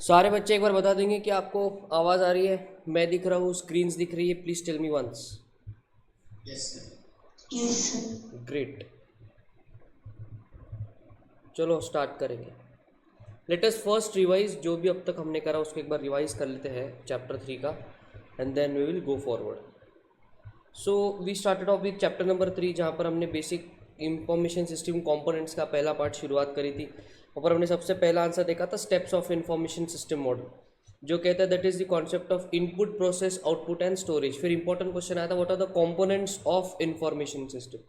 सारे बच्चे एक बार बता देंगे कि आपको आवाज़ आ रही है, मैं दिख रहा हूँ, स्क्रीन्स दिख रही है। Please tell me once. Yes great, चलो स्टार्ट करेंगे। लेट अस फर्स्ट रिवाइज जो भी अब तक हमने करा उसको एक बार रिवाइज कर लेते हैं चैप्टर 3 का, and then we will go forward. So we started off with chapter number 3 जहाँ पर हमने बेसिक इंफॉर्मेशन सिस्टम कंपोनेंट्स का पहला पार्ट शुरुआत करी थी। वहाँ पर हमने सबसे पहला आंसर देखा था steps of information system model, जो कहता है that is the concept of input, process, output and storage. फिर इंपॉर्टेंट क्वेश्चन आया था what are the components of information system.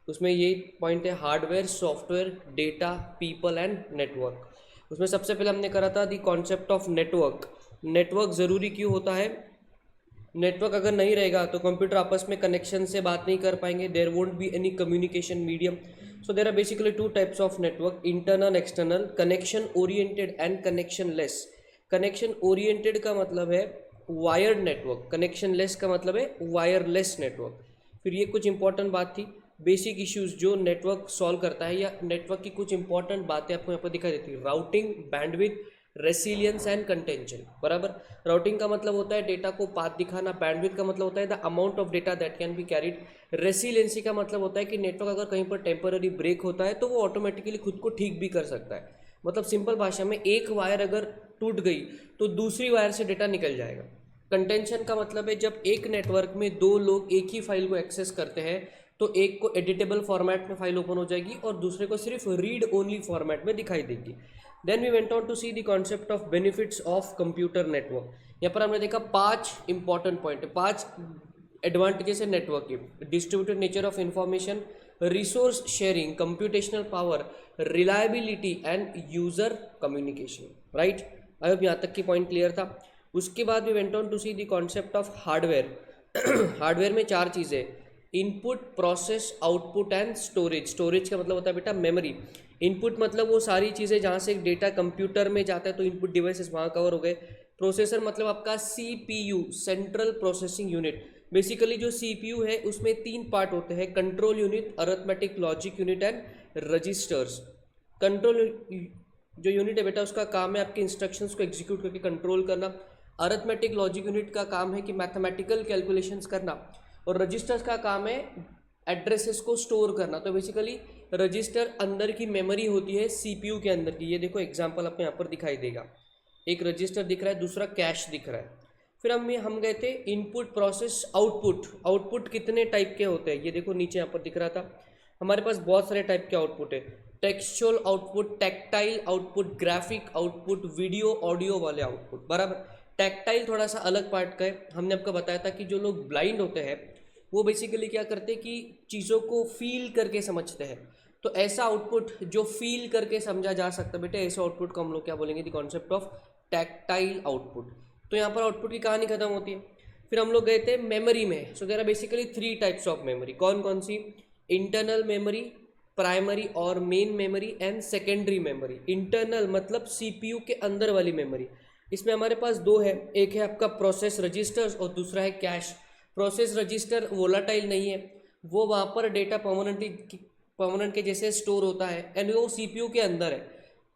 उसमें यही पॉइंट है, hardware, software, data, people and network. उसमें सबसे पहले हमने करा था the concept of network. Network ज़रूरी क्यों होता है? नेटवर्क अगर नहीं रहेगा तो कंप्यूटर आपस में कनेक्शन से बात नहीं कर पाएंगे, there won't be any communication medium. So there are basically two types of network, internal, external, connection oriented and connectionless. Connection oriented का मतलब है वायर्ड नेटवर्क, कनेक्शन लेस का मतलब है वायरलेस नेटवर्क। फिर ये कुछ इंपॉर्टेंट बात थी, बेसिक इश्यूज जो नेटवर्क सॉल्व करता है, या नेटवर्क की कुछ इंपॉर्टेंट बातें आपको यहाँ पर दिखाई देती है। Routing, bandwidth, resilience and contention. बराबर, राउटिंग का मतलब होता है डेटा को पाथ दिखाना, बैंडविड्थ का मतलब होता है the amount of data that can be carried, resiliency का मतलब होता है कि नेटवर्क अगर कहीं पर टेम्पररी ब्रेक होता है तो वो ऑटोमेटिकली खुद को ठीक भी कर सकता है। मतलब सिंपल भाषा में एक वायर अगर टूट गई तो दूसरी वायर से डेटा निकल जाएगा। कंटेंशन का मतलब है जब एक नेटवर्क में दो लोग एक ही फाइल को एक्सेस करते हैं तो एक को एडिटेबल फॉर्मेट में फाइल ओपन हो जाएगी और दूसरे को सिर्फ रीड ओनली फॉर्मेट में दिखाई देगी। Then we went on to see the concept of benefits of computer network. यहाँ पर हमने देखा 5 इंपॉर्टेंट पॉइंट है, 5 एडवांटेजेस है नेटवर्क के। Distributed nature of information, resource sharing, computational power, reliability and user communication. Right, I hope यहाँ तक की पॉइंट क्लियर था। उसके बाद we went on to see the concept of hardware. Hardware में 4 चीज़ें, input, process, output and storage. Storage का मतलब होता है बेटा मेमोरी। इनपुट मतलब वो सारी चीज़ें जहाँ से डेटा कंप्यूटर में जाता है तो इनपुट डिवाइसेस वहाँ कवर हो गए। प्रोसेसर मतलब आपका CPU, central processing unit. Basically जो सीपीयू है उसमें 3 पार्ट होते हैं, control unit, arithmetic logic unit and registers. Control जो यूनिट है बेटा उसका काम है आपके इंस्ट्रक्शंस को एग्जीक्यूट करके कंट्रोल करना। अरिथमेटिक लॉजिक यूनिट का काम है कि मैथमेटिकल कैलकुलेशंस करना, और रजिस्टर्स का काम है एड्रेसेस को स्टोर करना। तो बेसिकली रजिस्टर अंदर की मेमोरी होती है सीपीयू के अंदर की। ये देखो एग्जांपल आपको यहाँ पर दिखाई देगा, एक रजिस्टर दिख रहा है, दूसरा कैश दिख रहा है। फिर हम गए थे इनपुट, प्रोसेस, आउटपुट। आउटपुट कितने टाइप के होते हैं ये देखो नीचे यहाँ पर दिख रहा था। हमारे पास बहुत सारे टाइप के आउटपुट है, textual output, tactile output, graphic output, video audio वाले आउटपुट। बराबर, टैक्टाइल थोड़ा सा अलग पार्ट का है। हमने आपको बताया था कि जो लोग ब्लाइंड होते हैं वो बेसिकली क्या करते हैं कि चीज़ों को फील करके समझते हैं। तो ऐसा आउटपुट जो फील करके समझा जा सकता है बेटे, ऐसे आउटपुट को हम लोग क्या बोलेंगे, the concept of tactile output. तो यहाँ पर आउटपुट की कहानी खत्म होती है। फिर हम लोग गए थे मेमोरी में। So there are basically 3 types of memory. कौन कौन सी? इंटरनल मेमोरी, प्राइमरी और main memory and secondary memory. Internal मतलब सीपीयू के अंदर वाली मेमोरी। इसमें हमारे पास 2 है, एक है आपका प्रोसेस रजिस्टर्स और दूसरा है कैश। प्रोसेस रजिस्टर वोलाटाइल नहीं है, वो वहाँ पर डेटा परमानेंट के जैसे स्टोर होता है एंड वो सीपीयू के अंदर है।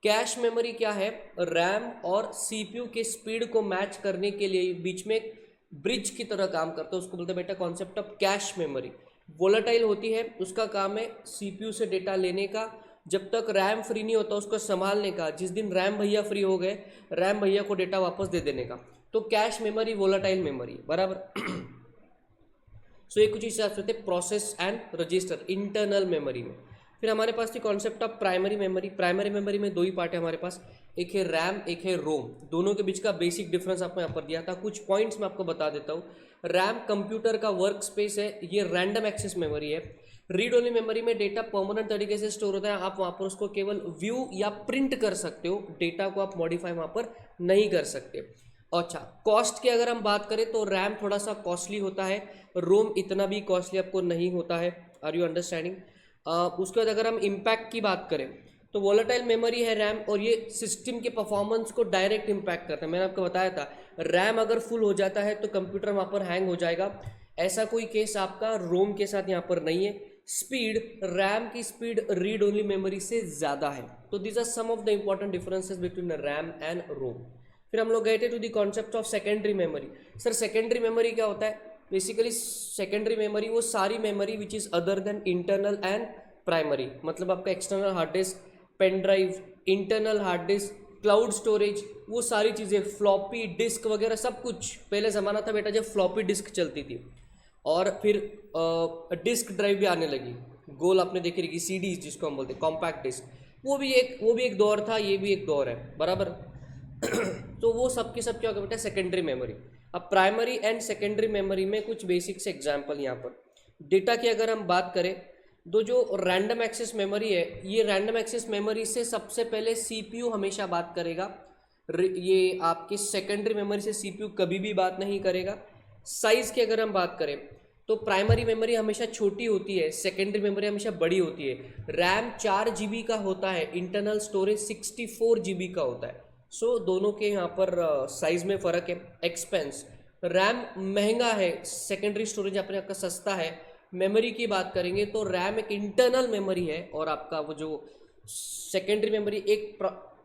कैश मेमोरी क्या है? रैम और सीपीयू के स्पीड को मैच करने के लिए बीच में एक ब्रिज की तरह काम करता है, उसको बोलते हैं बेटा concept of cache memory. Volatile होती है, उसका काम है सीपीयू से डेटा लेने का, जब तक रैम फ्री नहीं होता उसको संभालने का, जिस दिन रैम भैया फ्री हो गए रैम भैया को डेटा वापस दे देने का। तो कैश मेमोरी वोलाटाइल मेमोरी। बराबर सो ये कुछ इस हिसाब से होते हैं process and register internal memory में। फिर हमारे पास थी concept of primary memory. Primary memory में 2 ही पार्ट है हमारे पास, एक है रैम, एक है रोम। दोनों के बीच का बेसिक डिफरेंस आपको यहाँ पर दिया था, कुछ पॉइंट्स मैं आपको बता देता हूँ। रैम कंप्यूटर का वर्क स्पेस है, ये रैंडम एक्सेस मेमोरी है। रीड ओनली मेमोरी में डेटा परमानेंट तरीके से स्टोर होता है, आप वहाँ पर उसको केवल व्यू या प्रिंट कर सकते हो, डेटा को आप मॉडिफाई वहाँ पर नहीं कर सकते। अच्छा, कॉस्ट की अगर हम बात करें तो रैम थोड़ा सा कॉस्टली होता है, रोम इतना भी कॉस्टली आपको नहीं होता है। Are you understanding? उसके बाद अगर हम इम्पैक्ट की बात करें तो वोलेटाइल मेमोरी है रैम, और ये सिस्टम के परफॉर्मेंस को डायरेक्ट इम्पैक्ट करता है। मैंने आपको बताया था रैम अगर फुल हो जाता है तो कंप्यूटर वहाँ पर हैंग हो जाएगा, ऐसा कोई केस आपका रोम के साथ यहाँ पर नहीं है। स्पीड, रैम की स्पीड रीड ओनली मेमोरी से ज़्यादा है। तो these are some of the important differences between RAM and ROM. फिर हम लोग गए थे to the concept of secondary memory. Sir secondary memory क्या होता है? बेसिकली सेकेंडरी मेमोरी वो सारी memory which is other than internal and primary, मतलब आपका external hard disk, pen drive, internal hard disk, cloud storage, वो सारी चीज़ें, फ्लॉपी डिस्क वगैरह सब कुछ। पहले ज़माना था बेटा जब फ्लॉपी डिस्क चलती थी, और फिर डिस्क ड्राइव भी आने लगी, गोल आपने देखी रहेगी, सीडीज जिसको हम बोलते हैं, कॉम्पैक्ट डिस्क। वो भी एक दौर था, ये भी एक दौर है, बराबर। तो वो सब के सब क्या होगा बेटा? Secondary memory. अब प्राइमरी एंड सेकेंडरी मेमोरी में कुछ बेसिक से एग्जाम्पल यहाँ पर। डेटा की अगर हम बात करें तो जो रैंडम एक्सेस मेमोरी है, ये रैंडम एक्सेस मेमोरी से सबसे पहले सीपीयू हमेशा बात करेगा। ये आपके सेकेंडरी मेमोरी से सीपीयू कभी भी बात नहीं करेगा। साइज़ की अगर हम बात करें तो प्राइमरी मेमोरी हमेशा छोटी होती है, सेकेंडरी मेमोरी हमेशा बड़ी होती है। रैम 4 GB का होता है, इंटरनल स्टोरेज 64 GB का होता है। सो दोनों के यहाँ पर साइज़ में फ़र्क है। एक्सपेंस, रैम महंगा है, सेकेंडरी स्टोरेज अपने आपका सस्ता है। मेमोरी की बात करेंगे तो रैम एक इंटरनल मेमोरी है, और आपका वो जो secondary memory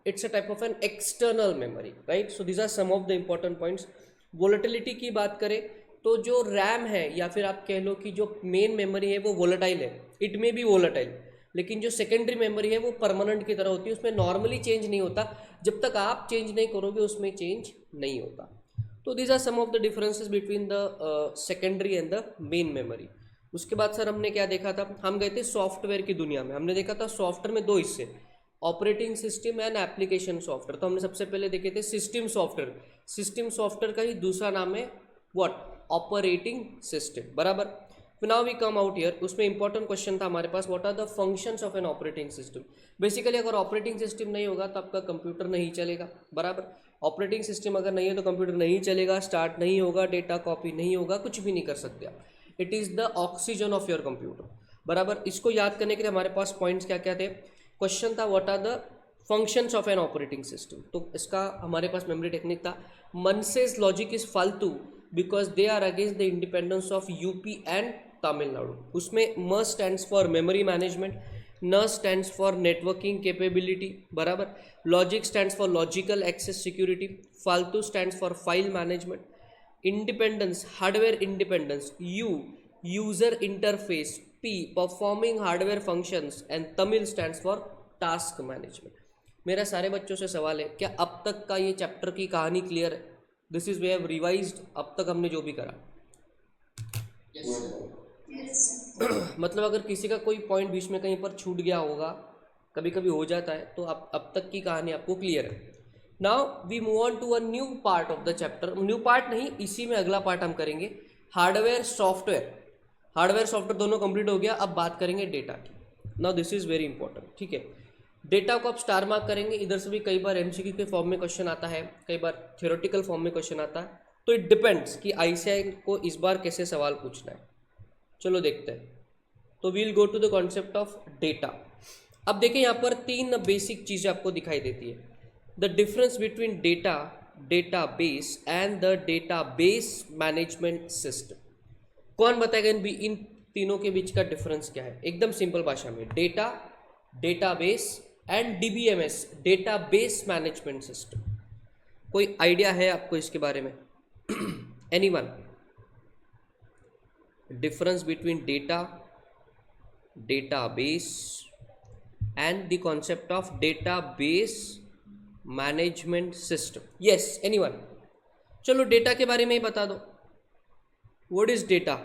it's a type of an external memory, right. So these are some of the important points. Volatility की बात करें तो जो रैम है, या फिर आप कह लो कि जो मेन मेमोरी है वो वोलेटाइल है, इट में बी वोलेटाइल, लेकिन जो सेकेंडरी मेमोरी है वो परमानेंट की तरह होती है, उसमें नॉर्मली चेंज नहीं होता, जब तक आप चेंज नहीं करोगे उसमें चेंज नहीं होता। तो these are some of the differences between the secondary and the main memory. उसके बाद सर हमने क्या देखा था? हम गए थे सॉफ्टवेयर की दुनिया में। हमने देखा था सॉफ्टवेयर में दो हिस्से, operating system and application software. तो हमने सबसे पहले देखे थे सिस्टम सॉफ्टवेयर। सिस्टम सॉफ्टवेयर का ही दूसरा नाम है व्हाट? ऑपरेटिंग सिस्टम, बराबर। Now we come out here. उसमें इंपॉर्टेंट क्वेश्चन था हमारे पास, what are the functions of an operating system. Basically अगर ऑपरेटिंग सिस्टम नहीं होगा तो आपका कंप्यूटर नहीं चलेगा, बराबर। ऑपरेटिंग सिस्टम अगर नहीं है तो कंप्यूटर नहीं चलेगा, स्टार्ट नहीं होगा, डेटा कॉपी नहीं होगा, कुछ भी नहीं कर सकते आप। It is the oxygen of your computer, बराबर। इसको याद करने के लिए हमारे पास पॉइंट्स क्या क्या थे? क्वेश्चन था what are the functions of an operating system. तो इसका हमारे पास मेमोरी टेक्निक था, मनसेस लॉजिक इज फालतू because they are against the independence of UP and Tamil Nadu. उसमें म स्टैंड्स फॉर मेमोरी मैनेजमेंट, न स्टैंड्स फॉर नेटवर्किंग कैपेबिलिटी, बराबर। Logic stands for logical access security, फालतू stands for file management, independence hardware independence, U user interface, P performing hardware functions, and Tamil stands for task management. मेरा सारे बच्चों से सवाल है, क्या अब तक का ये चैप्टर की कहानी क्लियर है? This is we have revised अब तक हमने जो भी करा। मतलब अगर किसी का कोई पॉइंट बीच में कहीं पर छूट गया होगा, कभी कभी हो जाता है, तो अब तक की कहानी आपको क्लियर है। Now we move on to a new part of the chapter. New part नहीं, इसी में अगला पार्ट हम करेंगे, हार्डवेयर सॉफ्टवेयर। हार्डवेयर सॉफ्टवेयर दोनों कंप्लीट हो गया, अब बात करेंगे डेटा की। Now this is very important, ठीक है। डेटा को आप स्टार मार्क करेंगे, इधर से भी कई बार एमसीक्यू के फॉर्म में क्वेश्चन आता है, कई बार थ्योरेटिकल फॉर्म में क्वेश्चन आता है, तो इट डिपेंड्स कि आईसीआई को इस बार कैसे सवाल पूछना है। चलो देखते हैं। तो we'll go to the concept of data. अब देखें यहाँ पर तीन बेसिक चीज़ें आपको दिखाई देती है। The difference between data, database and the database management system. कौन बताएगा इन तीनों के बीच का डिफरेंस क्या है? एकदम सिंपल भाषा में, data, database and DBMS, database management system. कोई आइडिया है आपको इसके बारे में? Anyone? Difference between data, database and the concept of database management system. Yes, anyone? चलो डेटा के बारे में ही बता दो। What is data?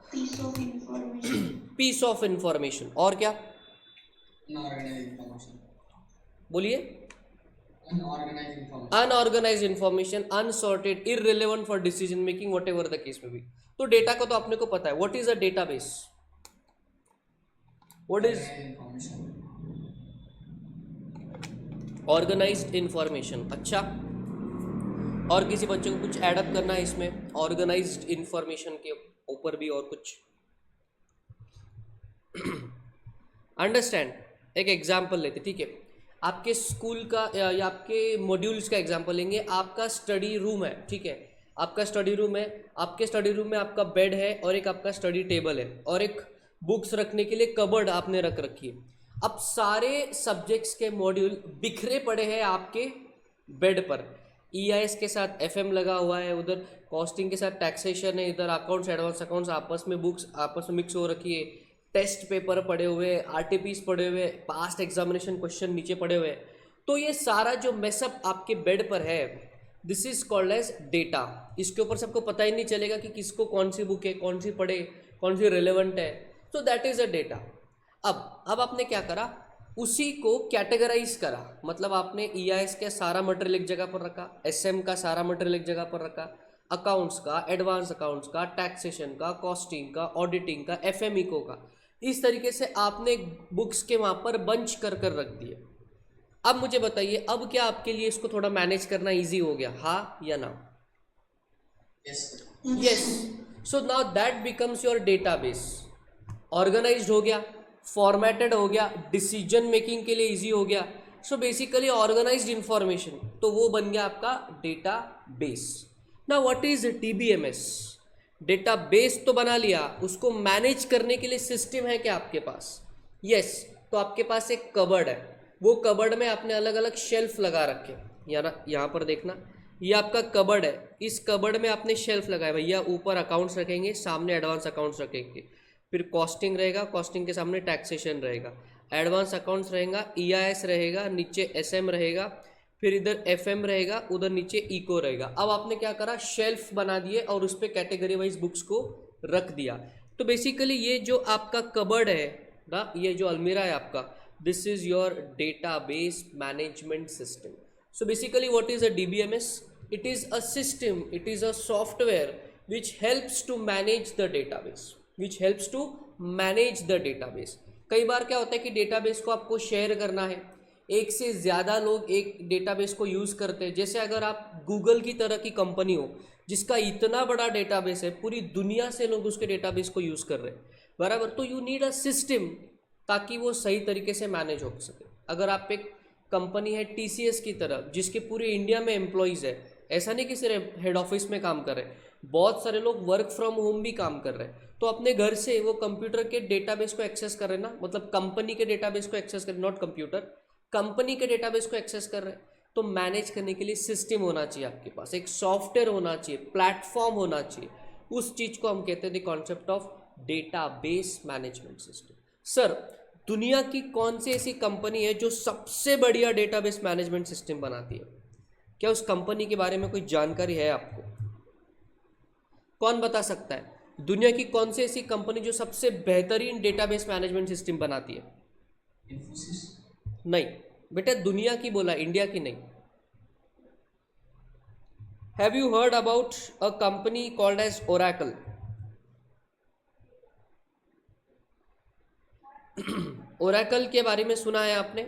Piece of information. Piece of information. और क्या? Unorganized information. बोलिए। Unorganized information. Unorganised information, unsorted, irrelevant for decision making, whatever the case में भी। तो डेटा को तो अपने को पता है, what is a database? What is Organized information. Organised information. अच्छा, और किसी बच्चे को कुछ एडअप करना है इसमें ऑर्गेनाइज्ड इंफॉर्मेशन के ऊपर भी, और कुछ? अंडरस्टैंड। एक एग्जाम्पल लेते, ठीक है। आपके स्कूल का या आपके मॉड्यूल्स का एग्जाम्पल लेंगे। आपका स्टडी रूम है, ठीक है। आपका स्टडी रूम है, आपके स्टडी रूम में आपका बेड है, और एक आपका स्टडी टेबल है, और एक बुक्स रखने के लिए कबर्ड आपने रख रखी है। अब सारे सब्जेक्ट्स के मॉड्यूल बिखरे पड़े हैं आपके बेड पर। ईआईएस के साथ एफएम लगा हुआ है, उधर कॉस्टिंग के साथ टैक्सेशन है, इधर अकाउंट्स एडवांस अकाउंट्स आपस में बुक्स आपस में मिक्स हो रखी है, टेस्ट पेपर पड़े हुए, आरटीपीस पड़े हुए, पास्ट एग्जामिनेशन क्वेश्चन नीचे पड़े हुए। तो ये सारा जो मेसअप आपके बेड पर है, this is called as data. इसके ऊपर सबको पता ही नहीं चलेगा कि किसको कौन सी बुक है, कौन सी पढ़े, कौन सी रिलेवेंट है। So that is a data. अब आपने क्या करा, उसी को कैटेगराइज करा, मतलब आपने ईआईएस का सारा मटेरियल एक जगह पर रखा, एसएम का सारा मटेरियल एक जगह पर रखा, अकाउंट्स का, एडवांस अकाउंट्स का, टैक्सेशन का, कॉस्टिंग का, ऑडिटिंग का, एफएमईको का, इस तरीके से आपने बुक्स के वहाँ पर बंच कर कर रख दिए। अब मुझे बताइए, अब क्या आपके लिए इसको थोड़ा मैनेज करना इजी हो गया, हाँ या ना? Yes. So now that becomes your database. Organised हो गया, फॉर्मेटेड हो गया, डिसीजन मेकिंग के लिए इजी हो गया। सो बेसिकली ऑर्गेनाइज्ड इंफॉर्मेशन, तो वो बन गया आपका database. Now what is DBMS? Database तो बना लिया, उसको मैनेज करने के लिए सिस्टम है क्या आपके पास? यस। तो आपके पास एक कबर्ड है, वो कबर्ड में आपने अलग अलग शेल्फ लगा रखे, यहाँ पर देखना, ये आपका कबर्ड है, इस कबर्ड में आपने शेल्फ लगाया भैया, ऊपर अकाउंट्स रखेंगे, सामने एडवांस अकाउंट्स रखेंगे, फिर कॉस्टिंग रहेगा, कॉस्टिंग के सामने टैक्सेशन रहेगा, एडवांस अकाउंट्स रहेगा, ईआईएस रहेगा, नीचे एसएम रहेगा, फिर इधर एफएम रहेगा, उधर नीचे इको रहेगा। अब आपने क्या करा, शेल्फ बना दिए और उस पर कैटेगरी वाइज बुक्स को रख दिया। तो बेसिकली ये जो आपका कबर्ड है ना, ये जो अलमीरा है आपका, this is your database management system. So basically what is a DBMS? It is a system, it is a software which helps to manage the database, which helps to manage the database. कई बार क्या होता है कि database को आपको share करना है, एक से ज़्यादा लोग एक डेटाबेस को यूज़ करते हैं। जैसे अगर आप गूगल की तरह की कंपनी हो जिसका इतना बड़ा डेटाबेस है, पूरी दुनिया से लोग उसके डेटाबेस को यूज़ कर रहे हैं, बराबर, तो यू नीड अ सिस्टम ताकि वो सही तरीके से मैनेज हो सके। अगर आप एक कंपनी है टीसीएस की तरह जिसके पूरे इंडिया में एम्प्लॉयज़ है, ऐसा नहीं कि सिर्फ हेड ऑफिस में काम कर रहे हैं, बहुत सारे लोग वर्क फ्रॉम होम भी काम कर रहे हैं, तो अपने घर से वो कंप्यूटर के डेटाबेस को एक्सेस कर रहे हैं ना, मतलब कंपनी के डेटाबेस को एक्सेस कर, नॉट कंप्यूटर, कंपनी के डेटाबेस को एक्सेस कर रहे हैं। तो मैनेज करने के लिए सिस्टम होना चाहिए आपके पास, एक सॉफ्टवेयर होना चाहिए, प्लेटफॉर्म होना चाहिए। उस चीज़ को हम कहते हैं the concept of database management system. Sir, दुनिया की कौन सी ऐसी कंपनी है जो सबसे बढ़िया डेटाबेस मैनेजमेंट सिस्टम बनाती है? क्या उस कंपनी के बारे में कोई जानकारी है आपको? कौन बता सकता है? दुनिया की कौन सी ऐसी कंपनी जो सबसे बेहतरीन डेटाबेस मैनेजमेंट सिस्टम बनाती है? Infosys? नहीं बेटा, दुनिया की बोला, इंडिया की नहीं। Have you heard about a company called as Oracle? Oracle के बारे में सुना है आपने?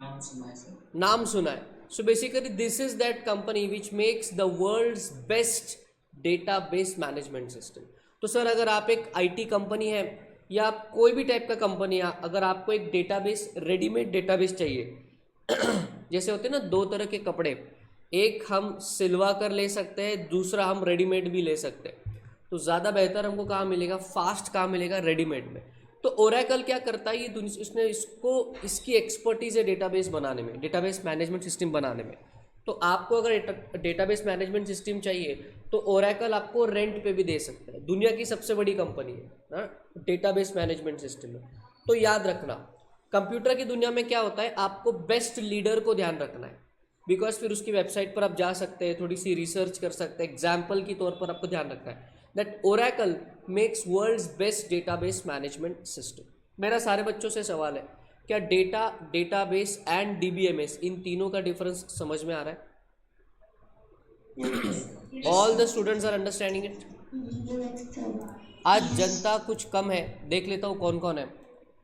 नाम सुना है सर। नाम सुना है। So basically this is that company which makes the world's best database management system. तो सर, अगर आप एक आईटी कंपनी है या आप कोई भी टाइप का कंपनी है, अगर आपको एक डेटाबेस, रेडीमेड डेटाबेस चाहिए जैसे होते हैं ना दो तरह के कपड़े, एक हम सिलवा कर ले सकते हैं, दूसरा हम रेडीमेड भी ले सकते हैं, तो ज़्यादा बेहतर हमको कहाँ मिलेगा, फास्ट कहाँ मिलेगा, रेडीमेड में। तो ओरेकल क्या करता है, ये इसने इसकी एक्सपर्टीज़ है डेटाबेस बनाने में, डेटाबेस मैनेजमेंट सिस्टम बनाने में। तो आपको अगर डेटाबेस मैनेजमेंट सिस्टम चाहिए तो ओरेकल आपको रेंट पे भी दे सकता है। दुनिया की सबसे बड़ी कंपनी है ना डेटाबेस मैनेजमेंट सिस्टम में। तो याद रखना, कंप्यूटर की दुनिया में क्या होता है, आपको बेस्ट लीडर को ध्यान रखना है, बिकॉज फिर उसकी वेबसाइट पर आप जा सकते हैं, थोड़ी सी रिसर्च कर सकते हैं, एग्जाम्पल के तौर पर आपको ध्यान रखना है that Oracle makes world's best database management system. मेरा सारे बच्चों से सवाल है, क्या डेटाबेस एंड डीबीएमएस, इन तीनों का डिफरेंस समझ में आ रहा है? All the students are understanding it? आज जनता कुछ कम है, देख लेता हूँ कौन कौन है।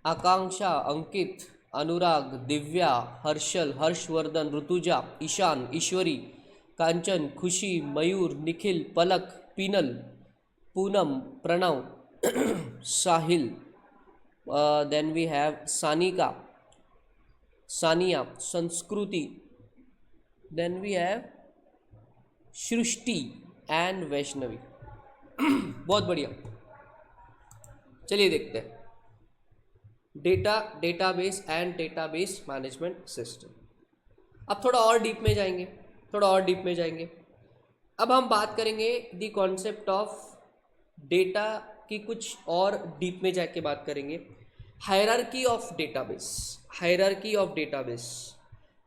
आकांक्षा, अंकित, अनुराग, Divya, Harshal, Harshvardhan, Rutuja, Ishan, Ishwari, Kanchan, Khushi, Mayur, Nikhil, Palak, Pinal, Poonam, Pranav, Sahil, then we have Sanika, Sania, Sanskriti, then we have Srishti and Vaishnavi. बहुत बढ़िया, चलिए देखते हैं। Database and database management system. अब थोड़ा और डीप में जाएंगे, अब हम बात करेंगे द कॉन्सेप्ट ऑफ डेटा की कुछ और डीप में जाके बात करेंगे। हायरार्की ऑफ डेटाबेस,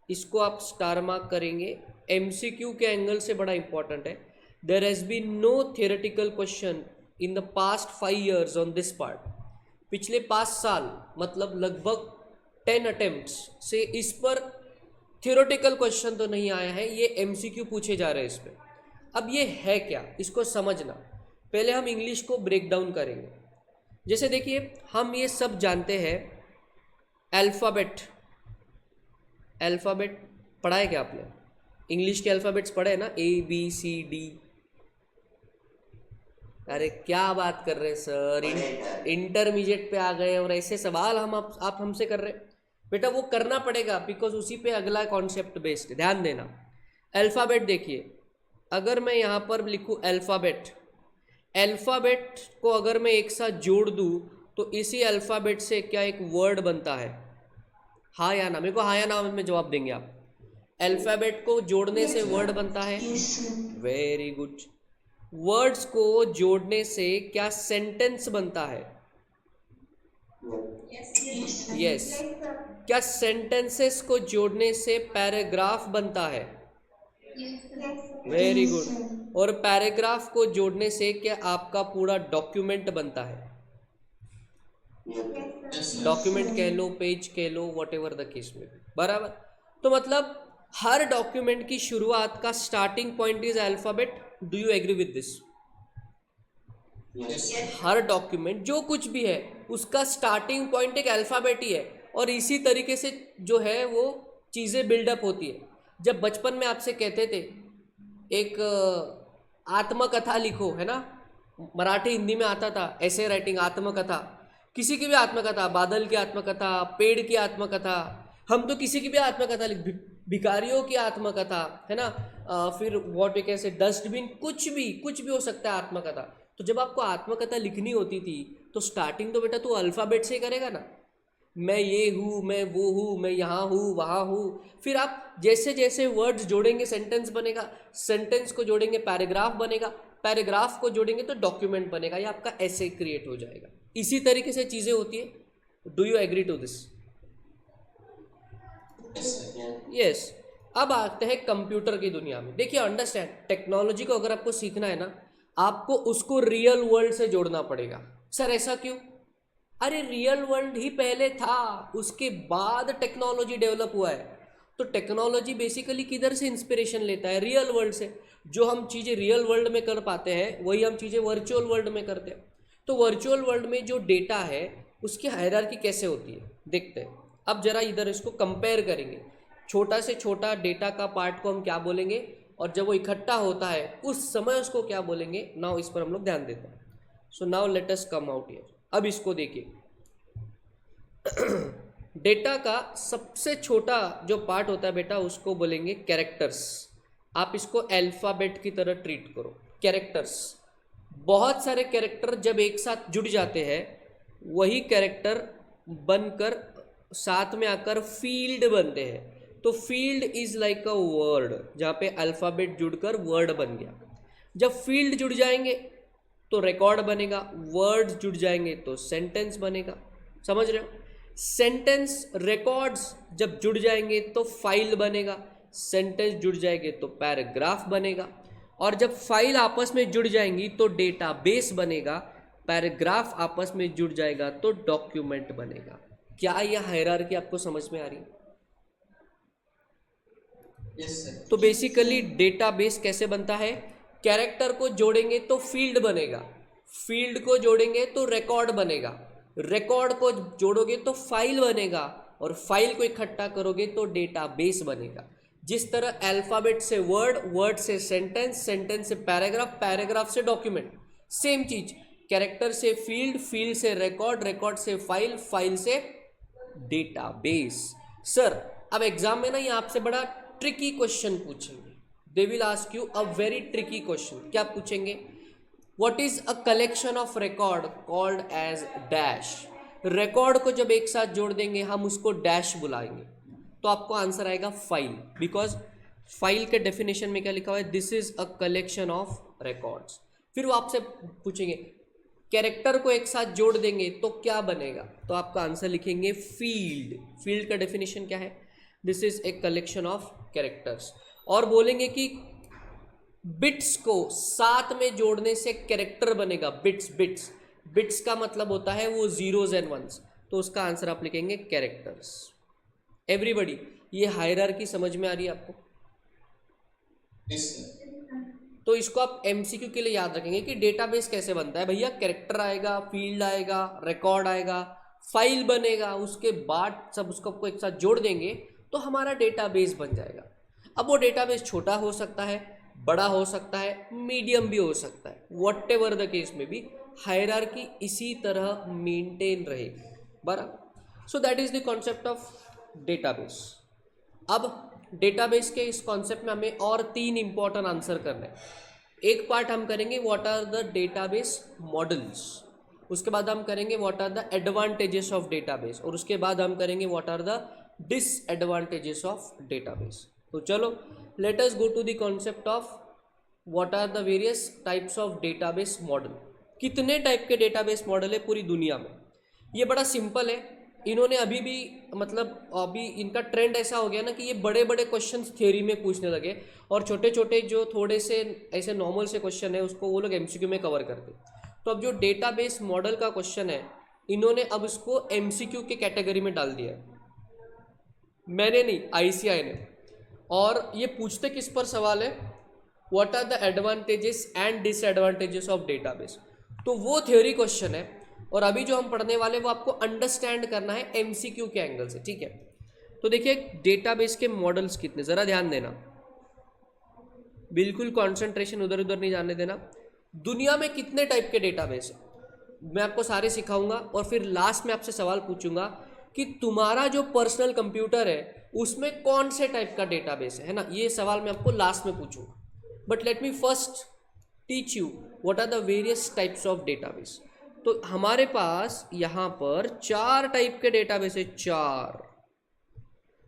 इसको आप स्टार मार्क करेंगे, एमसीक्यू के एंगल से बड़ा इंपॉर्टेंट है। There has been no theoretical question in the past 5 years on this part. पिछले 5 साल मतलब लगभग 10 अटेम्प्ट्स से इस पर थियोरेटिकल क्वेश्चन तो नहीं आया है, ये एमसीक्यू पूछे जा रहे हैं इस पर। अब ये है क्या, इसको समझना, पहले हम इंग्लिश को ब्रेक डाउन करेंगे। जैसे देखिए, हम ये सब जानते हैं, अल्फ़ाबेट पढ़ा है क्या आपने? इंग्लिश के अल्फ़ाबेट्स पढ़े हैं ना, ABCD। अरे क्या बात कर रहे हैं सर, इंटरमीडिएट पे आ गए और ऐसे सवाल आप हमसे कर रहे हैं। बेटा वो करना पड़ेगा, बिकॉज उसी पे अगला कॉन्सेप्ट बेस्ड, ध्यान देना। अल्फ़ाबेट देखिए, अगर मैं यहाँ पर लिखूँ अल्फ़ाबेट को अगर मैं एक साथ जोड़ दूँ तो इसी अल्फ़ाबेट से क्या एक वर्ड बनता है? हाँ या ना? मेरे को हाँ या ना में जवाब देंगे आप। अल्फ़ाबेट को जोड़ने से वर्ड बनता है, वेरी गुड। वर्ड्स को जोड़ने से क्या सेंटेंस बनता है? यस। क्या सेंटेंसेस को जोड़ने से पैराग्राफ बनता है? Very good. और पैराग्राफ को जोड़ने से क्या आपका पूरा डॉक्यूमेंट बनता है? डॉक्यूमेंट कह लो, पेज कह लो, वट एवर द केस में, बराबर। तो मतलब हर डॉक्यूमेंट की शुरुआत का starting point is alphabet. Do you agree with this? हर डॉक्यूमेंट जो कुछ भी है उसका स्टार्टिंग पॉइंट एक अल्फाबेट ही है, और इसी तरीके से जो है वो चीज़ें बिल्डअप होती है। जब बचपन में आपसे कहते थे एक आत्मकथा लिखो, है ना, मराठी हिंदी में आता था ऐसे राइटिंग, आत्मकथा, किसी की भी आत्मकथा, बादल की आत्मकथा, पेड़ की आत्मकथा, हम तो किसी की भी आत्मकथा लिख, भिखारियों की आत्मकथा, है ना, फिर what we can say, dustbin, कुछ भी हो सकता है आत्मकथा। तो जब आपको आत्मकथा लिखनी होती थी तो स्टार्टिंग तो बेटा तू अल्फ़ाबेट से ही करेगा ना, मैं ये हूँ, मैं वो हूँ, मैं यहाँ हूँ, वहाँ हूँ। फिर आप जैसे जैसे वर्ड्स जोड़ेंगे सेंटेंस बनेगा, सेंटेंस को जोड़ेंगे पैराग्राफ बनेगा, पैराग्राफ को जोड़ेंगे तो डॉक्यूमेंट बनेगा, या आपका ऐसे क्रिएट हो जाएगा। इसी तरीके से चीज़ें होती है। Do you agree to this? Yes. अब आते हैं कंप्यूटर की दुनिया में। देखिए, अंडरस्टैंड, टेक्नोलॉजी को अगर आपको सीखना है ना, आपको उसको रियल वर्ल्ड से जोड़ना पड़ेगा। सर ऐसा क्यों? अरे रियल वर्ल्ड ही पहले था, उसके बाद टेक्नोलॉजी डेवलप हुआ है। तो टेक्नोलॉजी बेसिकली किधर से इंस्पिरेशन लेता है? रियल वर्ल्ड से। जो हम चीज़ें रियल वर्ल्ड में कर पाते हैं वही हम चीज़ें वर्चुअल वर्ल्ड में करते हैं। तो वर्चुअल वर्ल्ड में जो डेटा है उसकी हायरार्की कैसे होती है देखते हैं। अब जरा इधर इसको कंपेयर करेंगे। छोटा से छोटा डेटा का पार्ट को हम क्या बोलेंगे, और जब वो इकट्ठा होता है उस समय उसको क्या बोलेंगे। नाउ इस पर हम लोग ध्यान देते हैं। सो now let us come out here. अब इसको देखिए, डेटा का सबसे छोटा जो पार्ट होता है बेटा उसको बोलेंगे कैरेक्टर्स। आप इसको अल्फ़ाबेट की तरह ट्रीट करो, कैरेक्टर्स। बहुत सारे कैरेक्टर जब एक साथ जुड़ जाते हैं वही कैरेक्टर बनकर साथ में आकर फील्ड बनते हैं। तो field is like a word, जहाँ पे अल्फ़ाबेट जुड़कर वर्ड बन गया। जब फील्ड जुड़ जाएंगे तो रिकॉर्ड बनेगा, वर्ड्स जुड़ जाएंगे तो सेंटेंस बनेगा। समझ रहे हो? सेंटेंस रिकॉर्ड्स जब जुड़ जाएंगे तो फाइल बनेगा, सेंटेंस जुड़ जाएंगे तो पैराग्राफ बनेगा, और जब फाइल आपस में जुड़ जाएंगी तो डेटाबेस बनेगा, पैराग्राफ आपस में जुड़ जाएगा तो डॉक्यूमेंट बनेगा। क्या यह हायरार्की आपको समझ में आ रही है? Yes, sir. तो बेसिकली डेटाबेस कैसे बनता है? कैरेक्टर को जोड़ेंगे तो फील्ड बनेगा, फील्ड को जोड़ेंगे तो रिकॉर्ड बनेगा, रिकॉर्ड को जोड़ोगे तो फाइल बनेगा, और फाइल को इकट्ठा करोगे तो डेटाबेस बनेगा। जिस तरह अल्फ़ाबेट से वर्ड, वर्ड से सेंटेंस, सेंटेंस से पैराग्राफ, पैराग्राफ से डॉक्यूमेंट, सेम चीज। कैरेक्टर से फील्ड, फील्ड से रिकॉर्ड, रिकॉर्ड से फाइल, फाइल से डेटाबेस। सर अब एग्जाम में ना ये आपसे बड़ा ट्रिकी क्वेश्चन पूछेंगे। They will ask you a very tricky question. क्या पूछेंगे? What is a collection of record called as dash. Record को जब एक साथ जोड़ देंगे हम उसको डैश बुलाएंगे, तो आपको आंसर आएगा फाइल, बिकॉज फाइल के डेफिनेशन में क्या लिखा हुआ है, this is a collection of records. फिर वो आपसे पूछेंगे कैरेक्टर को एक साथ जोड़ देंगे तो क्या बनेगा, तो आपका आंसर लिखेंगे फील्ड। फील्ड का डेफिनेशन क्या है, this is a collection of characters. और बोलेंगे कि बिट्स को साथ में जोड़ने से कैरेक्टर बनेगा, बिट्स बिट्स बिट्स का मतलब होता है वो जीरोज एंड वंस, तो उसका आंसर आप लिखेंगे कैरेक्टर्स। एवरीबडी, ये हायरार्की समझ में आ रही है आपको? Yes, sir. तो इसको आप एमसीक्यू के लिए याद रखेंगे कि डेटाबेस कैसे बनता है भैया, कैरेक्टर आएगा, फील्ड आएगा, रिकॉर्ड आएगा, फाइल बनेगा, उसके बाद सब उसको आपको एक साथ जोड़ देंगे तो हमारा डेटाबेस बन जाएगा। अब वो डेटाबेस छोटा हो सकता है, बड़ा हो सकता है, मीडियम भी हो सकता है, व्हाटएवर द केस में भी हायरार्की इसी तरह मेंटेन रहेगी, बराबर। सो that is the concept of database. अब डेटाबेस के इस कॉन्सेप्ट में हमें और 3 इंपॉर्टेंट आंसर करने हैं। एक पार्ट हम करेंगे what are the database models, उसके बाद हम करेंगे what are the advantages of database, और उसके बाद हम करेंगे what are the disadvantages of database. तो चलो let us go to the concept of what are the various types of database model. कितने टाइप के डेटाबेस मॉडल है पूरी दुनिया में, ये बड़ा सिंपल है। इन्होंने अभी भी मतलब अभी इनका ट्रेंड ऐसा हो गया ना कि ये बड़े बड़े क्वेश्चंस थ्योरी में पूछने लगे, और छोटे छोटे जो थोड़े से ऐसे नॉर्मल से क्वेश्चन है उसको वो लोग एमसीक्यू में कवर करते। तो अब जो डेटाबेस मॉडल का क्वेश्चन है इन्होंने अब इसको एमसीक्यू के कैटेगरी में डाल दिया है, मैंने नहीं, आईसीआई ने। और ये पूछते किस पर सवाल है, what are the advantages and disadvantages of database, तो वो थ्योरी क्वेश्चन है। और अभी जो हम पढ़ने वाले वो आपको अंडरस्टैंड करना है एमसीक्यू के एंगल से, ठीक है। तो देखिए डेटाबेस के मॉडल्स कितने, जरा ध्यान देना, बिल्कुल कंसंट्रेशन उधर उधर नहीं जाने देना। दुनिया में कितने टाइप के डेटाबेस है मैं आपको सारे सिखाऊंगा, और फिर लास्ट में आपसे सवाल पूछूंगा कि तुम्हारा जो पर्सनल कंप्यूटर है उसमें कौन से टाइप का डेटाबेस है ना, ये सवाल मैं आपको लास्ट में पूछूंगा। But let me first teach you what are the various types of database. तो हमारे पास यहाँ पर 4 टाइप के डेटाबेस है, 4।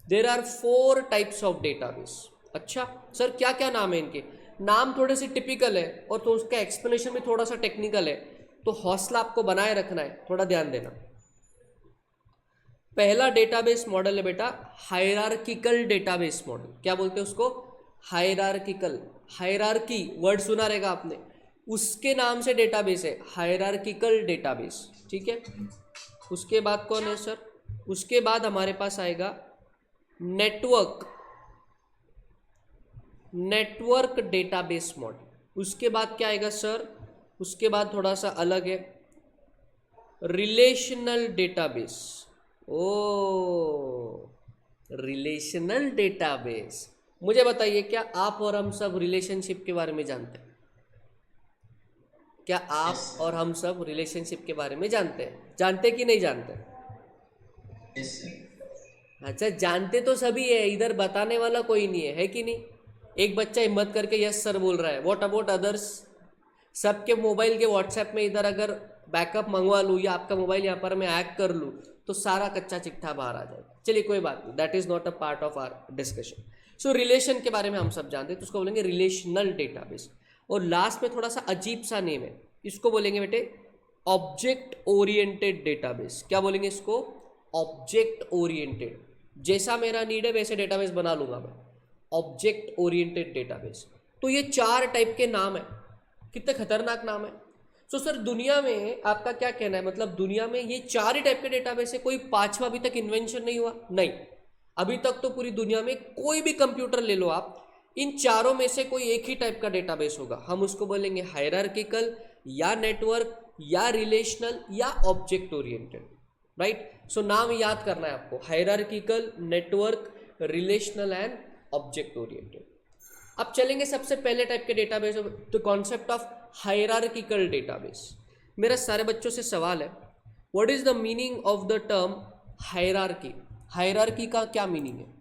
There are 4 types of database. अच्छा सर क्या क्या नाम है इनके, नाम थोड़े से टिपिकल है और तो उसका एक्सप्लेनेशन भी थोड़ा सा टेक्निकल है, तो हौसला आपको बनाए रखना है, थोड़ा ध्यान देना। पहला डेटाबेस मॉडल है बेटा हायरार्किकल डेटाबेस मॉडल। क्या बोलते हैं उसको, हायरार्किकल। हायरार्की वर्ड सुना रहेगा आपने, उसके नाम से डेटाबेस है हायरार्किकल डेटाबेस, ठीक है। उसके बाद कौन है सर, उसके बाद हमारे पास आएगा नेटवर्क डेटाबेस मॉडल। उसके बाद क्या आएगा सर, उसके बाद थोड़ा सा अलग है रिलेशनल डेटाबेस। ओ रिलेशनल डेटाबेस, मुझे बताइए क्या आप और हम सब रिलेशनशिप के बारे में जानते हैं? क्या आप Yes. और हम सब रिलेशनशिप के बारे में जानते हैं, जानते कि नहीं जानते? Yes, sir. अच्छा जानते तो सभी है, इधर बताने वाला कोई नहीं है कि नहीं? एक बच्चा हिम्मत करके यस सर बोल रहा है, व्हाट अबाउट अदर्स? सबके मोबाइल के व्हाट्सएप में इधर अगर बैकअप मंगवा लूँ या आपका मोबाइल यहाँ पर मैं हैक कर लूँ तो सारा कच्चा चिट्ठा बाहर आ जाएगा। चलिए कोई बात नहीं, that is not a part of our discussion. So relation के बारे में हम सब जानते हैं, तो उसको बोलेंगे रिलेशनल डेटाबेस। और लास्ट में थोड़ा सा अजीब सा नेम है, इसको बोलेंगे बेटे ऑब्जेक्ट ओरिएंटेड डेटाबेस। क्या बोलेंगे इसको, ऑब्जेक्ट ओरिएंटेड। जैसा मेरा नीड है वैसे डेटाबेस बना लूँगा मैं, ऑब्जेक्ट ओरिएंटेड डेटाबेस। तो ये 4 टाइप के नाम है, कितने खतरनाक नाम है। सो सर दुनिया में आपका क्या कहना है, मतलब दुनिया में ये 4 ही टाइप के डेटाबेस है, कोई 5वां अभी तक इन्वेंशन नहीं हुआ? नहीं, अभी तक तो पूरी दुनिया में कोई भी कंप्यूटर ले लो आप, इन चारों में से कोई एक ही टाइप का डेटाबेस होगा, हम उसको बोलेंगे हायरार्किकल या नेटवर्क या रिलेशनल या ऑब्जेक्ट ओरिएंटेड, राइट। सो नाम याद करना है आपको, hierarchical, network, relational and object oriented. अब चलेंगे सबसे पहले टाइप के database, the concept of hierarchical database. मेरा सारे बच्चों से सवाल है, what is the meaning of the term hierarchy? Hierarchy का क्या मीनिंग है?